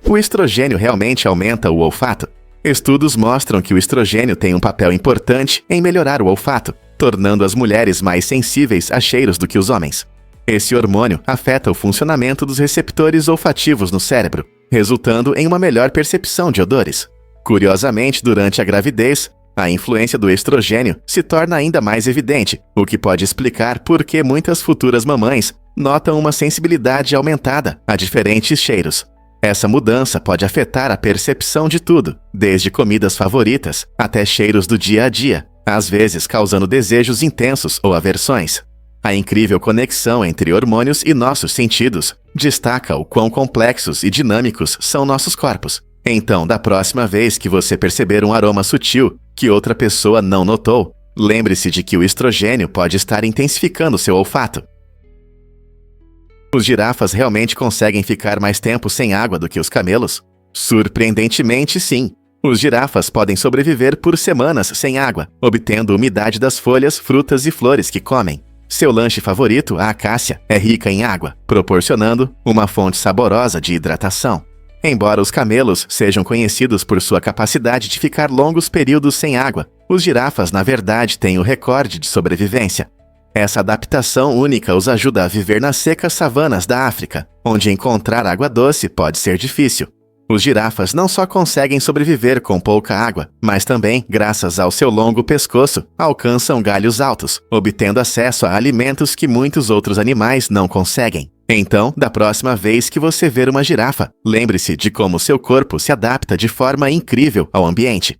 O estrogênio realmente aumenta o olfato. Estudos mostram que o estrogênio tem um papel importante em melhorar o olfato, tornando as mulheres mais sensíveis a cheiros do que os homens. Esse hormônio afeta o funcionamento dos receptores olfativos no cérebro, resultando em uma melhor percepção de odores. Curiosamente, durante a gravidez, a influência do estrogênio se torna ainda mais evidente, o que pode explicar por que muitas futuras mamães notam uma sensibilidade aumentada a diferentes cheiros. Essa mudança pode afetar a percepção de tudo, desde comidas favoritas até cheiros do dia a dia, às vezes causando desejos intensos ou aversões. A incrível conexão entre hormônios e nossos sentidos destaca o quão complexos e dinâmicos são nossos corpos. Então, da próxima vez que você perceber um aroma sutil que outra pessoa não notou, lembre-se de que o estrogênio pode estar intensificando seu olfato. Os girafas realmente conseguem ficar mais tempo sem água do que os camelos? Surpreendentemente, sim. Os girafas podem sobreviver por semanas sem água, obtendo umidade das folhas, frutas e flores que comem. Seu lanche favorito, a acácia, é rica em água, proporcionando uma fonte saborosa de hidratação. Embora os camelos sejam conhecidos por sua capacidade de ficar longos períodos sem água, os girafas, na verdade, têm o recorde de sobrevivência. Essa adaptação única os ajuda a viver nas secas savanas da África, onde encontrar água doce pode ser difícil. Os girafas não só conseguem sobreviver com pouca água, mas também, graças ao seu longo pescoço, alcançam galhos altos, obtendo acesso a alimentos que muitos outros animais não conseguem. Então, da próxima vez que você ver uma girafa, lembre-se de como seu corpo se adapta de forma incrível ao ambiente.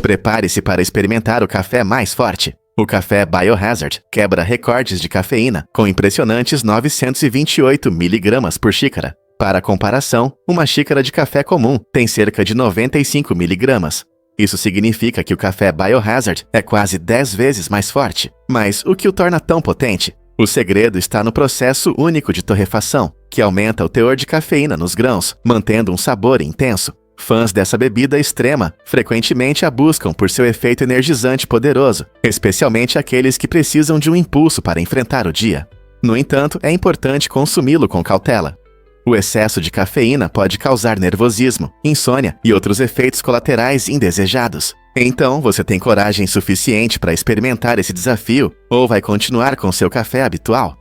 Prepare-se para experimentar o café mais forte. O café Biohazard quebra recordes de cafeína com impressionantes 928 mg por xícara. Para comparação, uma xícara de café comum tem cerca de 95 mg. Isso significa que o café Biohazard é quase 10 vezes mais forte. Mas o que o torna tão potente? O segredo está no processo único de torrefação, que aumenta o teor de cafeína nos grãos, mantendo um sabor intenso. Fãs dessa bebida extrema frequentemente a buscam por seu efeito energizante poderoso, especialmente aqueles que precisam de um impulso para enfrentar o dia. No entanto, é importante consumi-lo com cautela. O excesso de cafeína pode causar nervosismo, insônia e outros efeitos colaterais indesejados. Então, você tem coragem suficiente para experimentar esse desafio ou vai continuar com seu café habitual?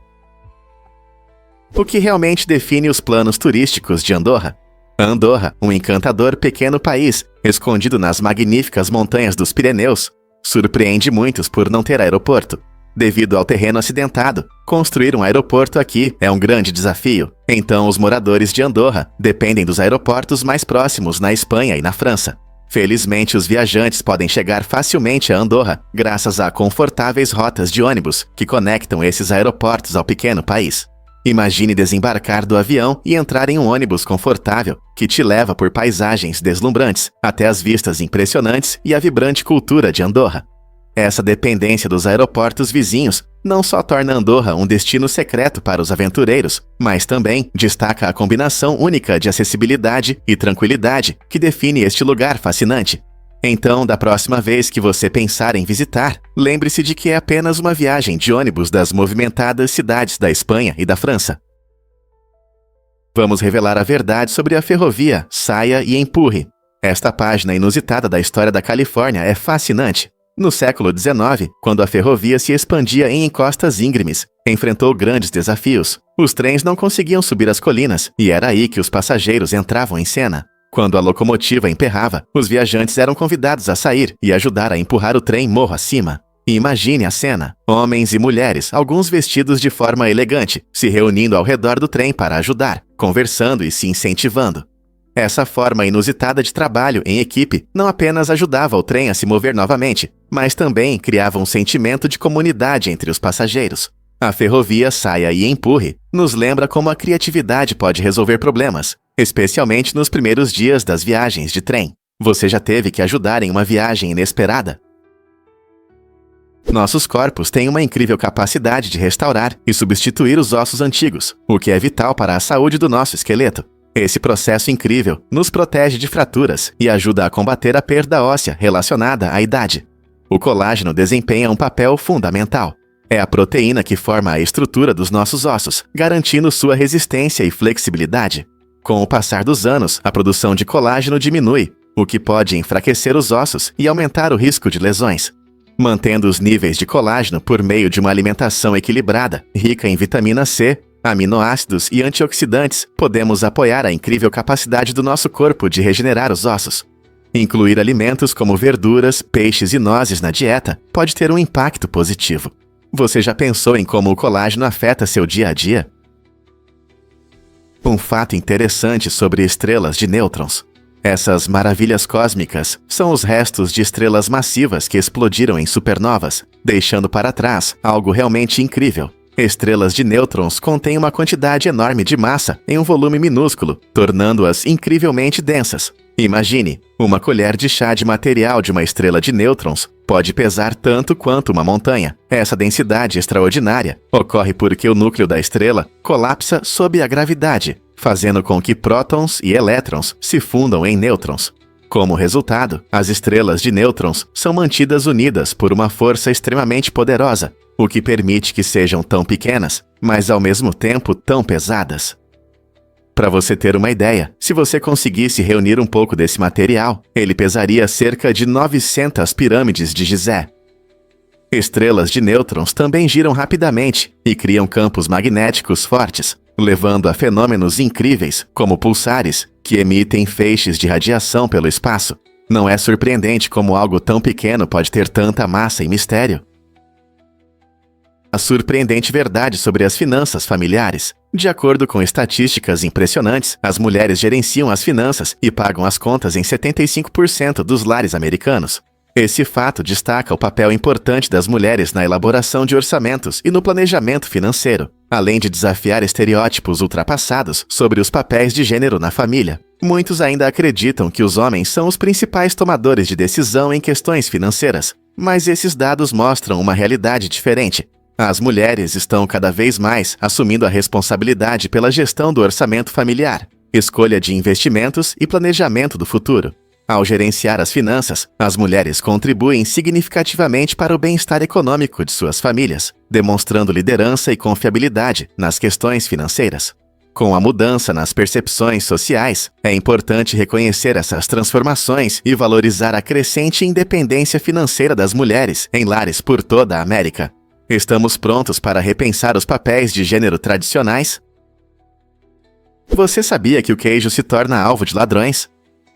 O que realmente define os planos turísticos de Andorra? Andorra, um encantador pequeno país, escondido nas magníficas montanhas dos Pirineus, surpreende muitos por não ter aeroporto. Devido ao terreno acidentado, construir um aeroporto aqui é um grande desafio. Então, os moradores de Andorra dependem dos aeroportos mais próximos na Espanha e na França. Felizmente, os viajantes podem chegar facilmente a Andorra graças a confortáveis rotas de ônibus que conectam esses aeroportos ao pequeno país. Imagine desembarcar do avião e entrar em um ônibus confortável que te leva por paisagens deslumbrantes até as vistas impressionantes e a vibrante cultura de Andorra. Essa dependência dos aeroportos vizinhos não só torna Andorra um destino secreto para os aventureiros, mas também destaca a combinação única de acessibilidade e tranquilidade que define este lugar fascinante. Então, da próxima vez que você pensar em visitar, lembre-se de que é apenas uma viagem de ônibus das movimentadas cidades da Espanha e da França. Vamos revelar a verdade sobre a ferrovia Saia e Empurre. Esta página inusitada da história da Califórnia é fascinante. No século XIX, quando a ferrovia se expandia em encostas íngremes, enfrentou grandes desafios. Os trens não conseguiam subir as colinas, e era aí que os passageiros entravam em cena. Quando a locomotiva emperrava, os viajantes eram convidados a sair e ajudar a empurrar o trem morro acima. E imagine a cena: homens e mulheres, alguns vestidos de forma elegante, se reunindo ao redor do trem para ajudar, conversando e se incentivando. Essa forma inusitada de trabalho em equipe não apenas ajudava o trem a se mover novamente, mas também criava um sentimento de comunidade entre os passageiros. A ferrovia Saia e Empurre nos lembra como a criatividade pode resolver problemas, especialmente nos primeiros dias das viagens de trem. Você já teve que ajudar em uma viagem inesperada? Nossos corpos têm uma incrível capacidade de restaurar e substituir os ossos antigos, o que é vital para a saúde do nosso esqueleto. Esse processo incrível nos protege de fraturas e ajuda a combater a perda óssea relacionada à idade. O colágeno desempenha um papel fundamental. É a proteína que forma a estrutura dos nossos ossos, garantindo sua resistência e flexibilidade. Com o passar dos anos, a produção de colágeno diminui, o que pode enfraquecer os ossos e aumentar o risco de lesões. Mantendo os níveis de colágeno por meio de uma alimentação equilibrada, rica em vitamina C, aminoácidos e antioxidantes, podemos apoiar a incrível capacidade do nosso corpo de regenerar os ossos. Incluir alimentos como verduras, peixes e nozes na dieta pode ter um impacto positivo. Você já pensou em como o colágeno afeta seu dia a dia? Um fato interessante sobre estrelas de nêutrons. Essas maravilhas cósmicas são os restos de estrelas massivas que explodiram em supernovas, deixando para trás algo realmente incrível. Estrelas de nêutrons contêm uma quantidade enorme de massa em um volume minúsculo, tornando-as incrivelmente densas. Imagine, uma colher de chá de material de uma estrela de nêutrons pode pesar tanto quanto uma montanha. Essa densidade extraordinária ocorre porque o núcleo da estrela colapsa sob a gravidade, fazendo com que prótons e elétrons se fundam em nêutrons. Como resultado, as estrelas de nêutrons são mantidas unidas por uma força extremamente poderosa, o que permite que sejam tão pequenas, mas ao mesmo tempo tão pesadas. Para você ter uma ideia, se você conseguisse reunir um pouco desse material, ele pesaria cerca de 900 pirâmides de Gizé. Estrelas de nêutrons também giram rapidamente e criam campos magnéticos fortes, levando a fenômenos incríveis, como pulsares, que emitem feixes de radiação pelo espaço. Não é surpreendente como algo tão pequeno pode ter tanta massa e mistério? A surpreendente verdade sobre as finanças familiares. De acordo com estatísticas impressionantes, as mulheres gerenciam as finanças e pagam as contas em 75% dos lares americanos. Esse fato destaca o papel importante das mulheres na elaboração de orçamentos e no planejamento financeiro, além de desafiar estereótipos ultrapassados sobre os papéis de gênero na família. Muitos ainda acreditam que os homens são os principais tomadores de decisão em questões financeiras, mas esses dados mostram uma realidade diferente. As mulheres estão cada vez mais assumindo a responsabilidade pela gestão do orçamento familiar, escolha de investimentos e planejamento do futuro. Ao gerenciar as finanças, as mulheres contribuem significativamente para o bem-estar econômico de suas famílias, demonstrando liderança e confiabilidade nas questões financeiras. Com a mudança nas percepções sociais, é importante reconhecer essas transformações e valorizar a crescente independência financeira das mulheres em lares por toda a América. Estamos prontos para repensar os papéis de gênero tradicionais? Você sabia que o queijo se torna alvo de ladrões?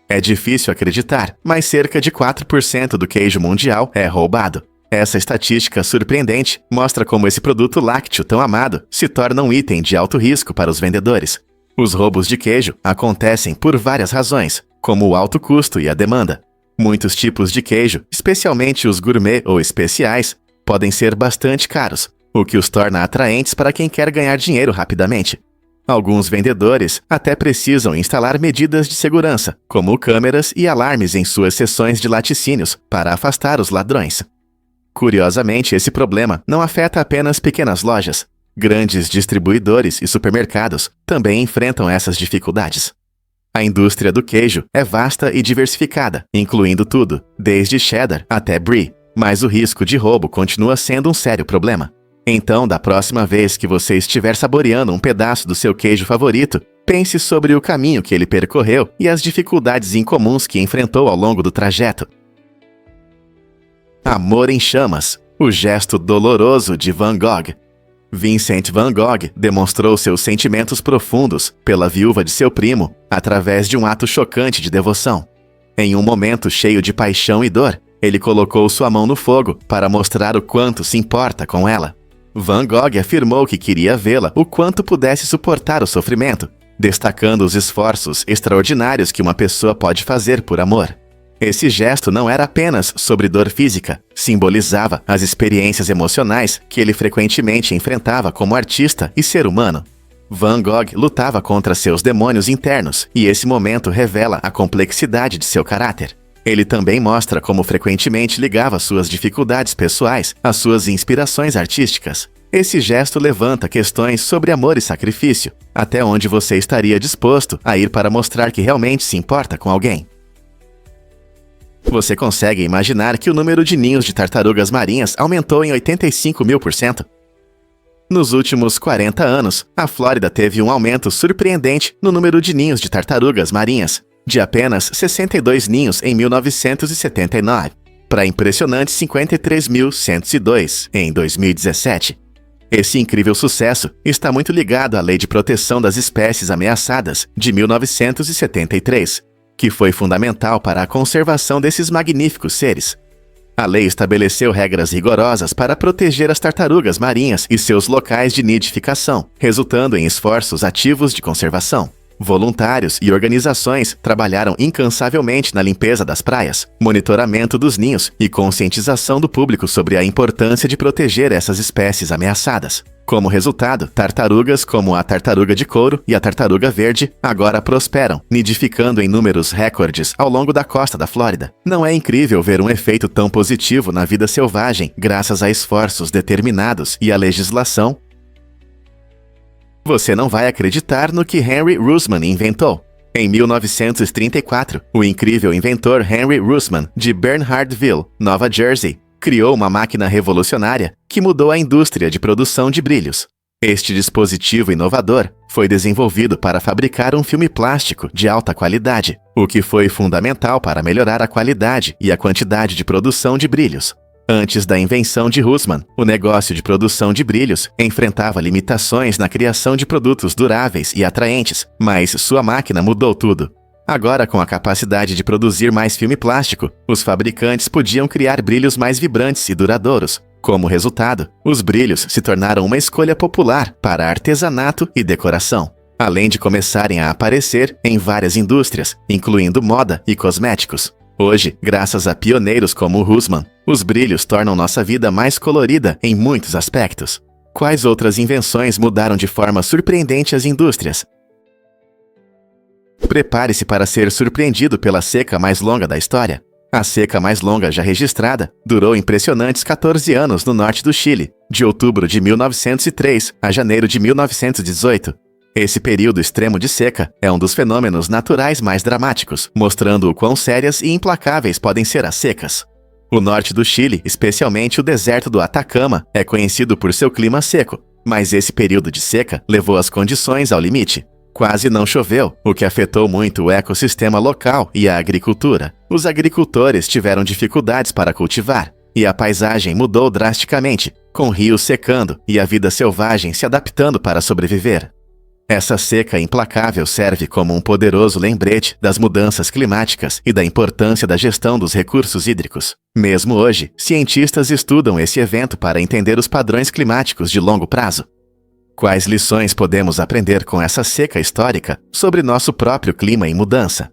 É difícil acreditar, mas cerca de 4% do queijo mundial é roubado. Essa estatística surpreendente mostra como esse produto lácteo tão amado se torna um item de alto risco para os vendedores. Os roubos de queijo acontecem por várias razões, como o alto custo e a demanda. Muitos tipos de queijo, especialmente os gourmet ou especiais, podem ser bastante caros, o que os torna atraentes para quem quer ganhar dinheiro rapidamente. Alguns vendedores até precisam instalar medidas de segurança, como câmeras e alarmes em suas seções de laticínios, para afastar os ladrões. Curiosamente, esse problema não afeta apenas pequenas lojas. Grandes distribuidores e supermercados também enfrentam essas dificuldades. A indústria do queijo é vasta e diversificada, incluindo tudo, desde cheddar até brie, mas o risco de roubo continua sendo um sério problema. Então, da próxima vez que você estiver saboreando um pedaço do seu queijo favorito, pense sobre o caminho que ele percorreu e as dificuldades incomuns que enfrentou ao longo do trajeto. Amor em chamas, o gesto doloroso de Van Gogh. Vincent Van Gogh demonstrou seus sentimentos profundos pela viúva de seu primo através de um ato chocante de devoção. Em um momento cheio de paixão e dor, ele colocou sua mão no fogo para mostrar o quanto se importa com ela. Van Gogh afirmou que queria vê-la o quanto pudesse suportar o sofrimento, destacando os esforços extraordinários que uma pessoa pode fazer por amor. Esse gesto não era apenas sobre dor física, simbolizava as experiências emocionais que ele frequentemente enfrentava como artista e ser humano. Van Gogh lutava contra seus demônios internos, e esse momento revela a complexidade de seu caráter. Ele também mostra como frequentemente ligava suas dificuldades pessoais às suas inspirações artísticas. Esse gesto levanta questões sobre amor e sacrifício, até onde você estaria disposto a ir para mostrar que realmente se importa com alguém. Você consegue imaginar que o número de ninhos de tartarugas marinhas aumentou em 85.000%? Nos últimos 40 anos, a Flórida teve um aumento surpreendente no número de ninhos de tartarugas marinhas, de apenas 62 ninhos em 1979, para impressionantes 53.102 em 2017. Esse incrível sucesso está muito ligado à Lei de Proteção das Espécies Ameaçadas de 1973, que foi fundamental para a conservação desses magníficos seres. A lei estabeleceu regras rigorosas para proteger as tartarugas marinhas e seus locais de nidificação, resultando em esforços ativos de conservação. Voluntários e organizações trabalharam incansavelmente na limpeza das praias, monitoramento dos ninhos e conscientização do público sobre a importância de proteger essas espécies ameaçadas. Como resultado, tartarugas como a tartaruga de couro e a tartaruga verde agora prosperam, nidificando em números recordes ao longo da costa da Flórida. Não é incrível ver um efeito tão positivo na vida selvagem graças a esforços determinados e à legislação? Você não vai acreditar no que Henry Russman inventou. Em 1934, o incrível inventor Henry Russman, de Bernhardville, Nova Jersey, criou uma máquina revolucionária que mudou a indústria de produção de brilhos. Este dispositivo inovador foi desenvolvido para fabricar um filme plástico de alta qualidade, o que foi fundamental para melhorar a qualidade e a quantidade de produção de brilhos. Antes da invenção de Russman, o negócio de produção de brilhos enfrentava limitações na criação de produtos duráveis e atraentes, mas sua máquina mudou tudo. Agora, com a capacidade de produzir mais filme plástico, os fabricantes podiam criar brilhos mais vibrantes e duradouros. Como resultado, os brilhos se tornaram uma escolha popular para artesanato e decoração, além de começarem a aparecer em várias indústrias, incluindo moda e cosméticos. Hoje, graças a pioneiros como Russman, os brilhos tornam nossa vida mais colorida em muitos aspectos. Quais outras invenções mudaram de forma surpreendente as indústrias? Prepare-se para ser surpreendido pela seca mais longa da história. A seca mais longa já registrada durou impressionantes 14 anos no norte do Chile, de outubro de 1903 a janeiro de 1918. Esse período extremo de seca é um dos fenômenos naturais mais dramáticos, mostrando o quão sérias e implacáveis podem ser as secas. O norte do Chile, especialmente o deserto do Atacama, é conhecido por seu clima seco, mas esse período de seca levou as condições ao limite. Quase não choveu, o que afetou muito o ecossistema local e a agricultura. Os agricultores tiveram dificuldades para cultivar, e a paisagem mudou drasticamente, com rios secando e a vida selvagem se adaptando para sobreviver. Essa seca implacável serve como um poderoso lembrete das mudanças climáticas e da importância da gestão dos recursos hídricos. Mesmo hoje, cientistas estudam esse evento para entender os padrões climáticos de longo prazo. Quais lições podemos aprender com essa seca histórica sobre nosso próprio clima em mudança?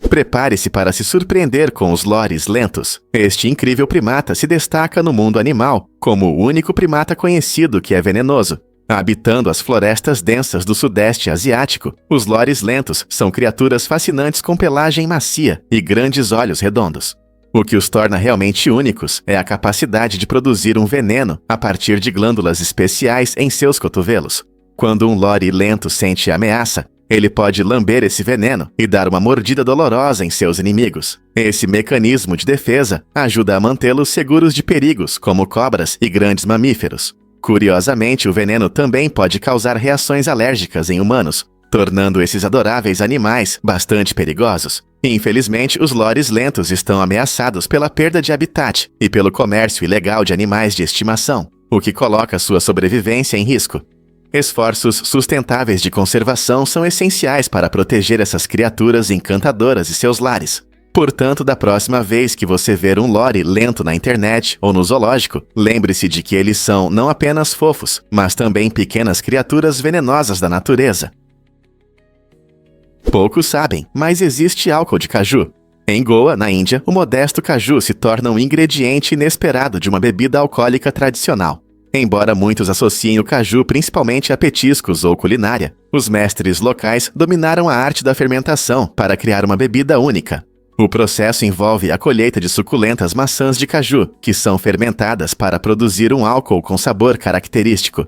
Prepare-se para se surpreender com os lores lentos. Este incrível primata se destaca no mundo animal como o único primata conhecido que é venenoso. Habitando as florestas densas do sudeste asiático, os lores lentos são criaturas fascinantes com pelagem macia e grandes olhos redondos. O que os torna realmente únicos é a capacidade de produzir um veneno a partir de glândulas especiais em seus cotovelos. Quando um lore lento sente ameaça, ele pode lamber esse veneno e dar uma mordida dolorosa em seus inimigos. Esse mecanismo de defesa ajuda a mantê-los seguros de perigos como cobras e grandes mamíferos. Curiosamente, o veneno também pode causar reações alérgicas em humanos, tornando esses adoráveis animais bastante perigosos. Infelizmente, os lores lentos estão ameaçados pela perda de habitat e pelo comércio ilegal de animais de estimação, o que coloca sua sobrevivência em risco. Esforços sustentáveis de conservação são essenciais para proteger essas criaturas encantadoras e seus lares. Portanto, da próxima vez que você ver um lore lento na internet ou no zoológico, lembre-se de que eles são não apenas fofos, mas também pequenas criaturas venenosas da natureza. Poucos sabem, mas existe álcool de caju. Em Goa, na Índia, o modesto caju se torna um ingrediente inesperado de uma bebida alcoólica tradicional. Embora muitos associem o caju principalmente a petiscos ou culinária, os mestres locais dominaram a arte da fermentação para criar uma bebida única. O processo envolve a colheita de suculentas maçãs de caju, que são fermentadas para produzir um álcool com sabor característico.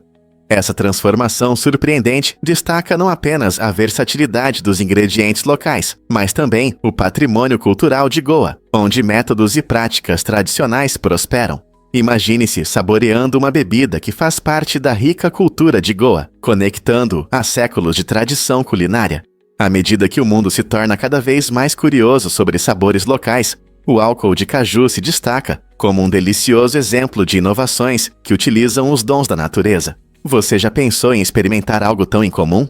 Essa transformação surpreendente destaca não apenas a versatilidade dos ingredientes locais, mas também o patrimônio cultural de Goa, onde métodos e práticas tradicionais prosperam. Imagine-se saboreando uma bebida que faz parte da rica cultura de Goa, conectando a séculos de tradição culinária. À medida que o mundo se torna cada vez mais curioso sobre sabores locais, o álcool de caju se destaca como um delicioso exemplo de inovações que utilizam os dons da natureza. Você já pensou em experimentar algo tão incomum?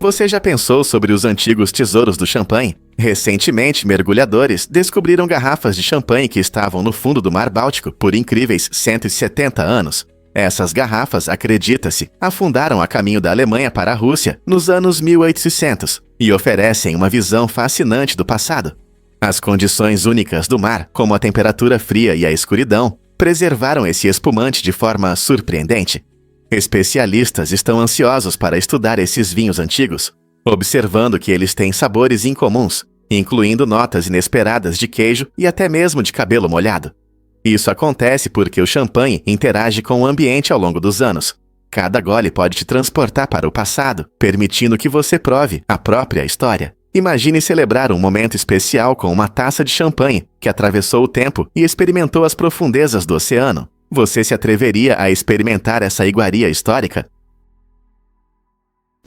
Você já pensou sobre os antigos tesouros do champanhe? Recentemente, mergulhadores descobriram garrafas de champanhe que estavam no fundo do Mar Báltico por incríveis 170 anos. Essas garrafas, acredita-se, afundaram a caminho da Alemanha para a Rússia nos anos 1800 e oferecem uma visão fascinante do passado. As condições únicas do mar, como a temperatura fria e a escuridão, preservaram esse espumante de forma surpreendente. Especialistas estão ansiosos para estudar esses vinhos antigos, observando que eles têm sabores incomuns, incluindo notas inesperadas de queijo e até mesmo de cabelo molhado. Isso acontece porque o champanhe interage com o ambiente ao longo dos anos. Cada gole pode te transportar para o passado, permitindo que você prove a própria história. Imagine celebrar um momento especial com uma taça de champanhe que atravessou o tempo e experimentou as profundezas do oceano. Você se atreveria a experimentar essa iguaria histórica?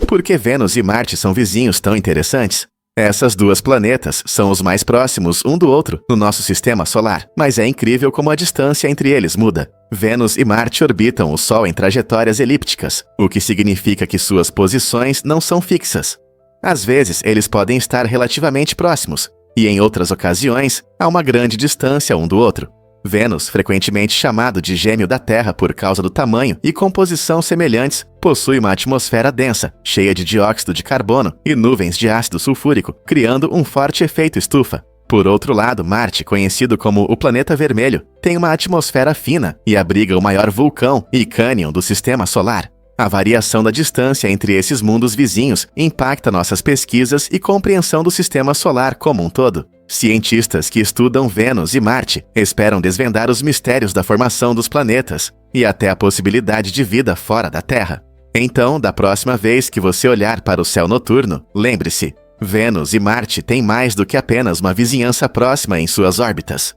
Por que Vênus e Marte são vizinhos tão interessantes? Essas duas planetas são os mais próximos um do outro no nosso sistema solar, mas é incrível como a distância entre eles muda. Vênus e Marte orbitam o Sol em trajetórias elípticas, o que significa que suas posições não são fixas. Às vezes, eles podem estar relativamente próximos, e em outras ocasiões, há uma grande distância um do outro. Vênus, frequentemente chamado de gêmeo da Terra por causa do tamanho e composição semelhantes, possui uma atmosfera densa, cheia de dióxido de carbono e nuvens de ácido sulfúrico, criando um forte efeito estufa. Por outro lado, Marte, conhecido como o planeta vermelho, tem uma atmosfera fina e abriga o maior vulcão e cânion do sistema solar. A variação da distância entre esses mundos vizinhos impacta nossas pesquisas e compreensão do sistema solar como um todo. Cientistas que estudam Vênus e Marte esperam desvendar os mistérios da formação dos planetas e até a possibilidade de vida fora da Terra. Então, da próxima vez que você olhar para o céu noturno, lembre-se, Vênus e Marte têm mais do que apenas uma vizinhança próxima em suas órbitas.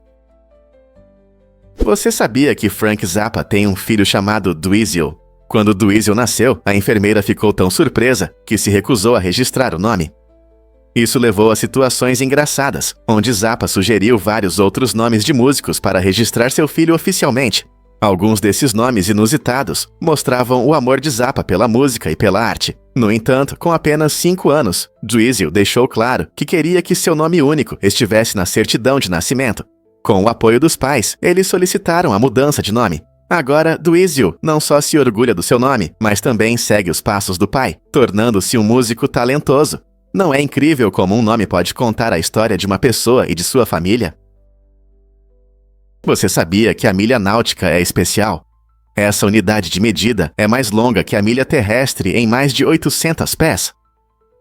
Você sabia que Frank Zappa tem um filho chamado Dweezil? Quando Dweezil nasceu, a enfermeira ficou tão surpresa que se recusou a registrar o nome. Isso levou a situações engraçadas, onde Zappa sugeriu vários outros nomes de músicos para registrar seu filho oficialmente. Alguns desses nomes inusitados mostravam o amor de Zappa pela música e pela arte. No entanto, com apenas 5 anos, Dweezil deixou claro que queria que seu nome único estivesse na certidão de nascimento. Com o apoio dos pais, eles solicitaram a mudança de nome. Agora, Dweezil não só se orgulha do seu nome, mas também segue os passos do pai, tornando-se um músico talentoso. Não é incrível como um nome pode contar a história de uma pessoa e de sua família? Você sabia que a milha náutica é especial? Essa unidade de medida é mais longa que a milha terrestre em mais de 800 pés.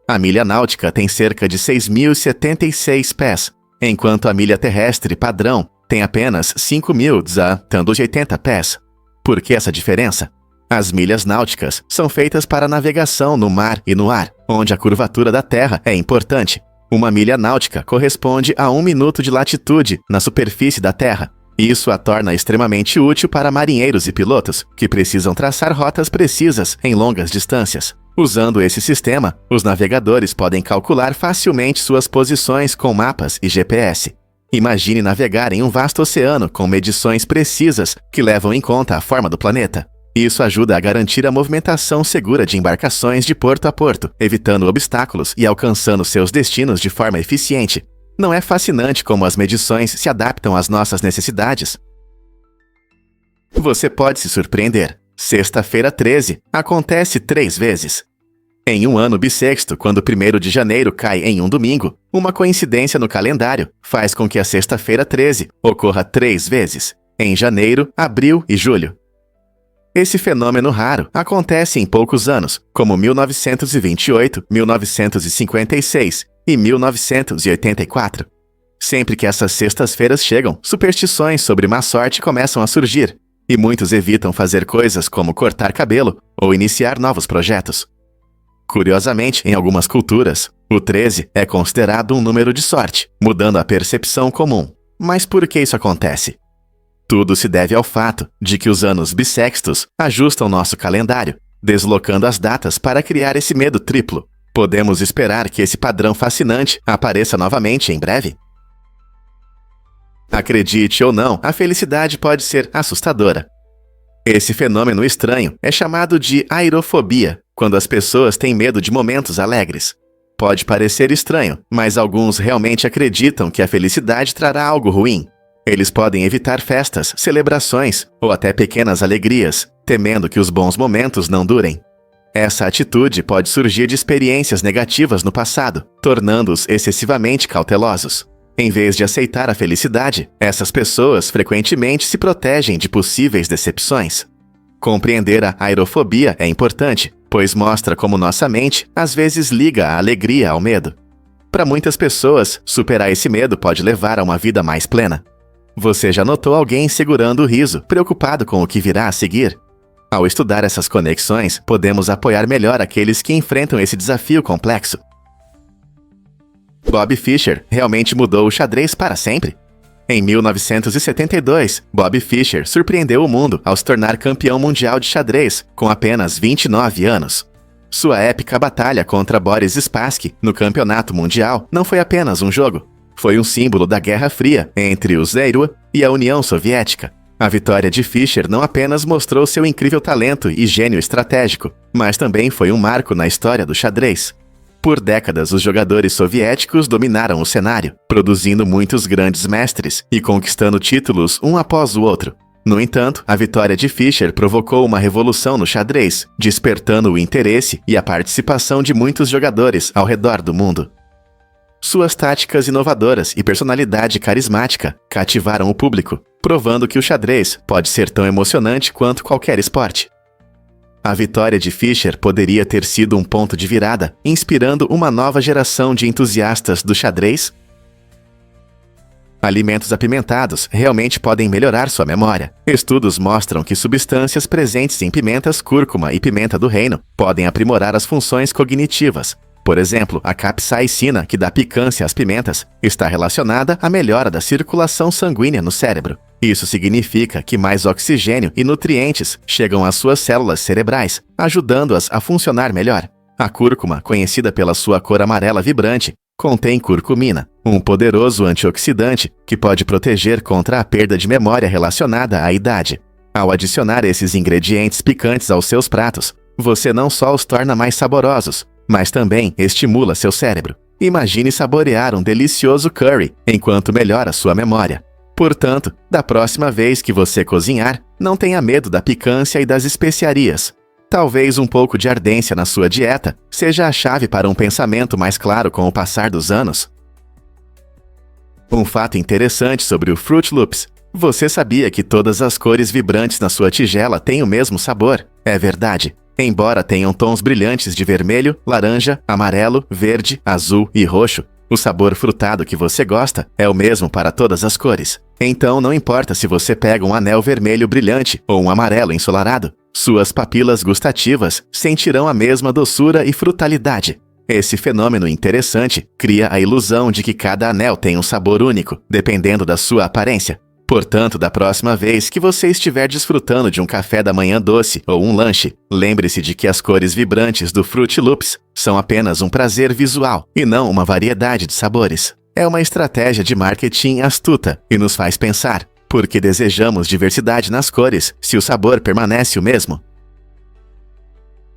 A milha náutica tem cerca de 6.076 pés, enquanto a milha terrestre padrão tem apenas 5.280 pés. Por que essa diferença? As milhas náuticas são feitas para navegação no mar e no ar, onde a curvatura da Terra é importante. Uma milha náutica corresponde a 1 minuto de latitude na superfície da Terra. Isso a torna extremamente útil para marinheiros e pilotos, que precisam traçar rotas precisas em longas distâncias. Usando esse sistema, os navegadores podem calcular facilmente suas posições com mapas e GPS. Imagine navegar em um vasto oceano com medições precisas que levam em conta a forma do planeta. Isso ajuda a garantir a movimentação segura de embarcações de porto a porto, evitando obstáculos e alcançando seus destinos de forma eficiente. Não é fascinante como as medições se adaptam às nossas necessidades? Você pode se surpreender. Sexta-feira 13 acontece 3 vezes. Em um ano bissexto, quando o 1º de janeiro cai em um domingo, uma coincidência no calendário faz com que a sexta-feira 13 ocorra 3 vezes, em janeiro, abril e julho. Esse fenômeno raro acontece em poucos anos, como 1928, 1956 e 1984. Sempre que essas sextas-feiras chegam, superstições sobre má sorte começam a surgir, e muitos evitam fazer coisas como cortar cabelo ou iniciar novos projetos. Curiosamente, em algumas culturas, o 13 é considerado um número de sorte, mudando a percepção comum. Mas por que isso acontece? Tudo se deve ao fato de que os anos bissextos ajustam nosso calendário, deslocando as datas para criar esse medo triplo. Podemos esperar que esse padrão fascinante apareça novamente em breve? Acredite ou não, a felicidade pode ser assustadora. Esse fenômeno estranho é chamado de airofobia, quando as pessoas têm medo de momentos alegres. Pode parecer estranho, mas alguns realmente acreditam que a felicidade trará algo ruim. Eles podem evitar festas, celebrações ou até pequenas alegrias, temendo que os bons momentos não durem. Essa atitude pode surgir de experiências negativas no passado, tornando-os excessivamente cautelosos. Em vez de aceitar a felicidade, essas pessoas frequentemente se protegem de possíveis decepções. Compreender a airofobia é importante, pois mostra como nossa mente às vezes liga a alegria ao medo. Para muitas pessoas, superar esse medo pode levar a uma vida mais plena. Você já notou alguém segurando o riso, preocupado com o que virá a seguir? Ao estudar essas conexões, podemos apoiar melhor aqueles que enfrentam esse desafio complexo. Bobby Fischer realmente mudou o xadrez para sempre? Em 1972, Bobby Fischer surpreendeu o mundo ao se tornar campeão mundial de xadrez com apenas 29 anos. Sua épica batalha contra Boris Spassky no campeonato mundial não foi apenas um jogo. Foi um símbolo da Guerra Fria entre o ZSRU e a União Soviética. A vitória de Fischer não apenas mostrou seu incrível talento e gênio estratégico, mas também foi um marco na história do xadrez. Por décadas, os jogadores soviéticos dominaram o cenário, produzindo muitos grandes mestres e conquistando títulos um após o outro. No entanto, a vitória de Fischer provocou uma revolução no xadrez, despertando o interesse e a participação de muitos jogadores ao redor do mundo. Suas táticas inovadoras e personalidade carismática cativaram o público, provando que o xadrez pode ser tão emocionante quanto qualquer esporte. A vitória de Fischer poderia ter sido um ponto de virada, inspirando uma nova geração de entusiastas do xadrez? Alimentos apimentados realmente podem melhorar sua memória. Estudos mostram que substâncias presentes em pimentas cúrcuma e pimenta do reino podem aprimorar as funções cognitivas. Por exemplo, a capsaicina, que dá picância às pimentas, está relacionada à melhora da circulação sanguínea no cérebro. Isso significa que mais oxigênio e nutrientes chegam às suas células cerebrais, ajudando-as a funcionar melhor. A cúrcuma, conhecida pela sua cor amarela vibrante, contém curcumina, um poderoso antioxidante que pode proteger contra a perda de memória relacionada à idade. Ao adicionar esses ingredientes picantes aos seus pratos, você não só os torna mais saborosos, mas também estimula seu cérebro. Imagine saborear um delicioso curry enquanto melhora sua memória. Portanto, da próxima vez que você cozinhar, não tenha medo da picância e das especiarias. Talvez um pouco de ardência na sua dieta seja a chave para um pensamento mais claro com o passar dos anos. Um fato interessante sobre o Fruit Loops. Você sabia que todas as cores vibrantes na sua tigela têm o mesmo sabor? É verdade. Embora tenham tons brilhantes de vermelho, laranja, amarelo, verde, azul e roxo, o sabor frutado que você gosta é o mesmo para todas as cores. Então não importa se você pega um anel vermelho brilhante ou um amarelo ensolarado, suas papilas gustativas sentirão a mesma doçura e frutalidade. Esse fenômeno interessante cria a ilusão de que cada anel tem um sabor único, dependendo da sua aparência. Portanto, da próxima vez que você estiver desfrutando de um café da manhã doce ou um lanche, lembre-se de que as cores vibrantes do Fruit Loops são apenas um prazer visual e não uma variedade de sabores. É uma estratégia de marketing astuta e nos faz pensar, por que desejamos diversidade nas cores se o sabor permanece o mesmo?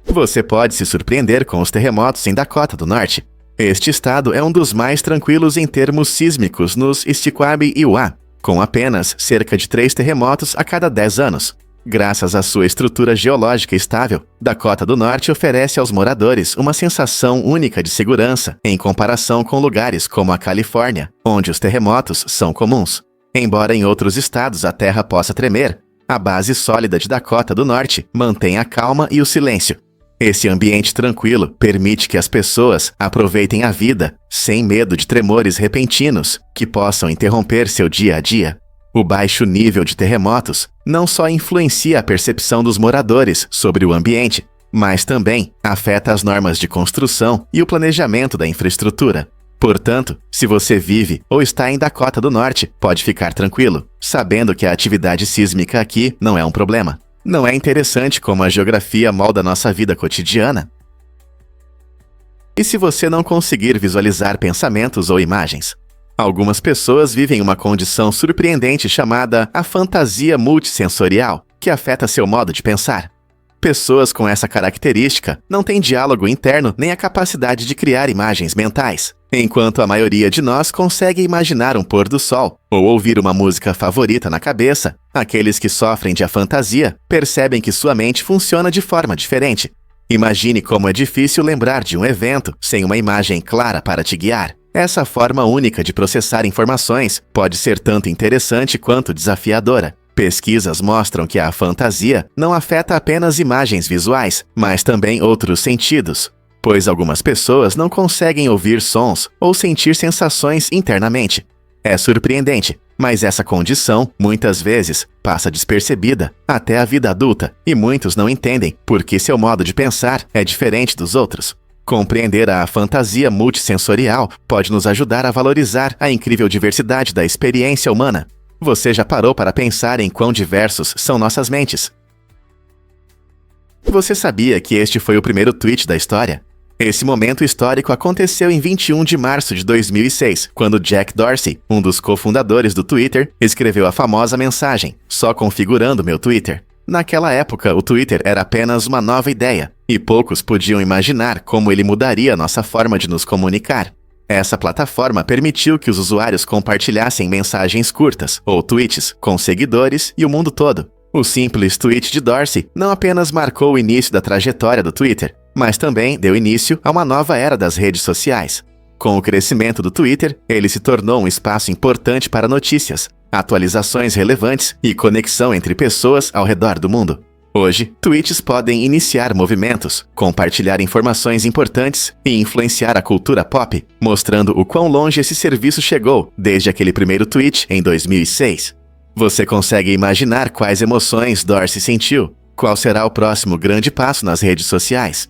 Você pode se surpreender com os terremotos em Dakota do Norte. Este estado é um dos mais tranquilos em termos sísmicos nos Stiquabi e Uá, com apenas cerca de 3 terremotos a cada 10 anos. Graças à sua estrutura geológica estável, Dakota do Norte oferece aos moradores uma sensação única de segurança em comparação com lugares como a Califórnia, onde os terremotos são comuns. Embora em outros estados a terra possa tremer, a base sólida de Dakota do Norte mantém a calma e o silêncio. Esse ambiente tranquilo permite que as pessoas aproveitem a vida sem medo de tremores repentinos que possam interromper seu dia a dia. O baixo nível de terremotos não só influencia a percepção dos moradores sobre o ambiente, mas também afeta as normas de construção e o planejamento da infraestrutura. Portanto, se você vive ou está em Dakota do Norte, pode ficar tranquilo, sabendo que a atividade sísmica aqui não é um problema. Não é interessante como a geografia molda nossa vida cotidiana? E se você não conseguir visualizar pensamentos ou imagens? Algumas pessoas vivem uma condição surpreendente chamada a fantasia multissensorial, que afeta seu modo de pensar. Pessoas com essa característica não têm diálogo interno nem a capacidade de criar imagens mentais, enquanto a maioria de nós consegue imaginar um pôr do sol ou ouvir uma música favorita na cabeça. Aqueles que sofrem de afantasia percebem que sua mente funciona de forma diferente. Imagine como é difícil lembrar de um evento sem uma imagem clara para te guiar. Essa forma única de processar informações pode ser tanto interessante quanto desafiadora. Pesquisas mostram que a fantasia não afeta apenas imagens visuais, mas também outros sentidos, pois algumas pessoas não conseguem ouvir sons ou sentir sensações internamente. É surpreendente, mas essa condição, muitas vezes, passa despercebida até a vida adulta, e muitos não entendem porque seu modo de pensar é diferente dos outros. Compreender a fantasia multissensorial pode nos ajudar a valorizar a incrível diversidade da experiência humana. Você já parou para pensar em quão diversos são nossas mentes? Você sabia que este foi o primeiro tweet da história? Esse momento histórico aconteceu em 21 de março de 2006, quando Jack Dorsey, um dos cofundadores do Twitter, escreveu a famosa mensagem, só configurando meu Twitter. Naquela época, o Twitter era apenas uma nova ideia, e poucos podiam imaginar como ele mudaria nossa forma de nos comunicar. Essa plataforma permitiu que os usuários compartilhassem mensagens curtas, ou tweets, com seguidores e o mundo todo. O simples tweet de Dorsey não apenas marcou o início da trajetória do Twitter, mas também deu início a uma nova era das redes sociais. Com o crescimento do Twitter, ele se tornou um espaço importante para notícias, atualizações relevantes e conexão entre pessoas ao redor do mundo. Hoje, tweets podem iniciar movimentos, compartilhar informações importantes e influenciar a cultura pop, mostrando o quão longe esse serviço chegou desde aquele primeiro tweet em 2006. Você consegue imaginar quais emoções Dorsey sentiu? Qual será o próximo grande passo nas redes sociais?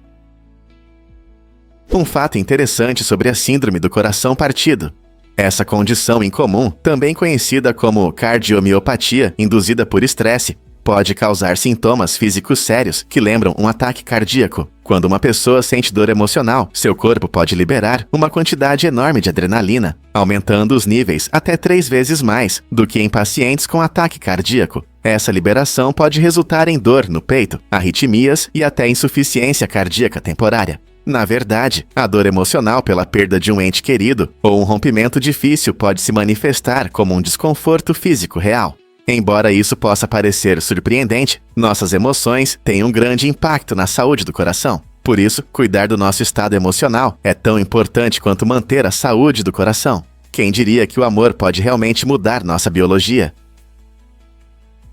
Um fato interessante sobre a síndrome do coração partido. Essa condição incomum, também conhecida como cardiomiopatia induzida por estresse, pode causar sintomas físicos sérios que lembram um ataque cardíaco. Quando uma pessoa sente dor emocional, seu corpo pode liberar uma quantidade enorme de adrenalina, aumentando os níveis até 3 vezes mais do que em pacientes com ataque cardíaco. Essa liberação pode resultar em dor no peito, arritmias e até insuficiência cardíaca temporária. Na verdade, a dor emocional pela perda de um ente querido ou um rompimento difícil pode se manifestar como um desconforto físico real. Embora isso possa parecer surpreendente, nossas emoções têm um grande impacto na saúde do coração. Por isso, cuidar do nosso estado emocional é tão importante quanto manter a saúde do coração. Quem diria que o amor pode realmente mudar nossa biologia?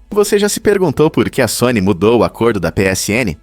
Você já se perguntou por que a Sony mudou o acordo da PSN?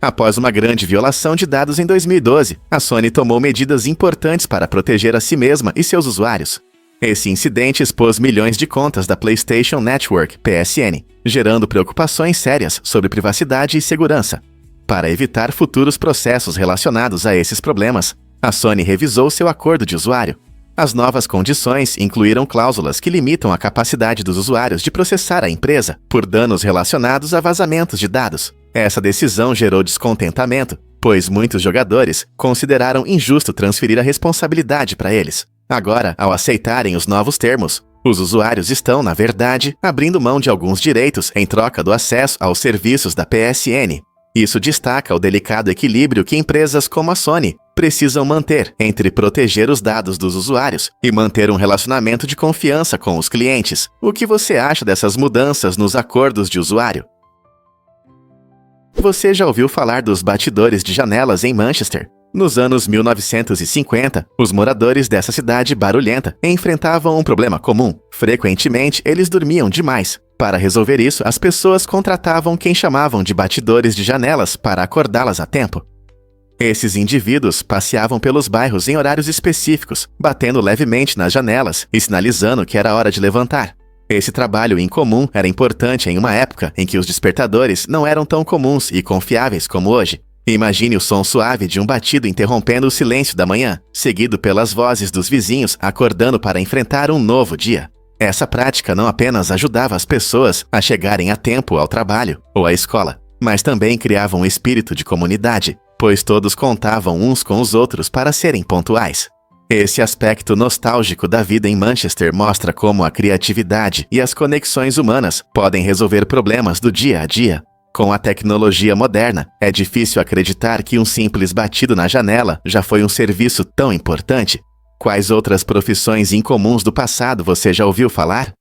Após uma grande violação de dados em 2012, a Sony tomou medidas importantes para proteger a si mesma e seus usuários. Esse incidente expôs milhões de contas da PlayStation Network, PSN, gerando preocupações sérias sobre privacidade e segurança. Para evitar futuros processos relacionados a esses problemas, a Sony revisou seu acordo de usuário. As novas condições incluíram cláusulas que limitam a capacidade dos usuários de processar a empresa por danos relacionados a vazamentos de dados. Essa decisão gerou descontentamento, pois muitos jogadores consideraram injusto transferir a responsabilidade para eles. Agora, ao aceitarem os novos termos, os usuários estão, na verdade, abrindo mão de alguns direitos em troca do acesso aos serviços da PSN. Isso destaca o delicado equilíbrio que empresas como a Sony precisam manter entre proteger os dados dos usuários e manter um relacionamento de confiança com os clientes. O que você acha dessas mudanças nos acordos de usuário? Você já ouviu falar dos batidores de janelas em Manchester? Nos anos 1950, os moradores dessa cidade barulhenta enfrentavam um problema comum. Frequentemente, eles dormiam demais. Para resolver isso, as pessoas contratavam quem chamavam de batidores de janelas para acordá-las a tempo. Esses indivíduos passeavam pelos bairros em horários específicos, batendo levemente nas janelas e sinalizando que era hora de levantar. Esse trabalho incomum era importante em uma época em que os despertadores não eram tão comuns e confiáveis como hoje. Imagine o som suave de um batido interrompendo o silêncio da manhã, seguido pelas vozes dos vizinhos acordando para enfrentar um novo dia. Essa prática não apenas ajudava as pessoas a chegarem a tempo ao trabalho ou à escola, mas também criava um espírito de comunidade, pois todos contavam uns com os outros para serem pontuais. Esse aspecto nostálgico da vida em Manchester mostra como a criatividade e as conexões humanas podem resolver problemas do dia a dia. Com a tecnologia moderna, é difícil acreditar que um simples batido na janela já foi um serviço tão importante. Quais outras profissões incomuns do passado você já ouviu falar?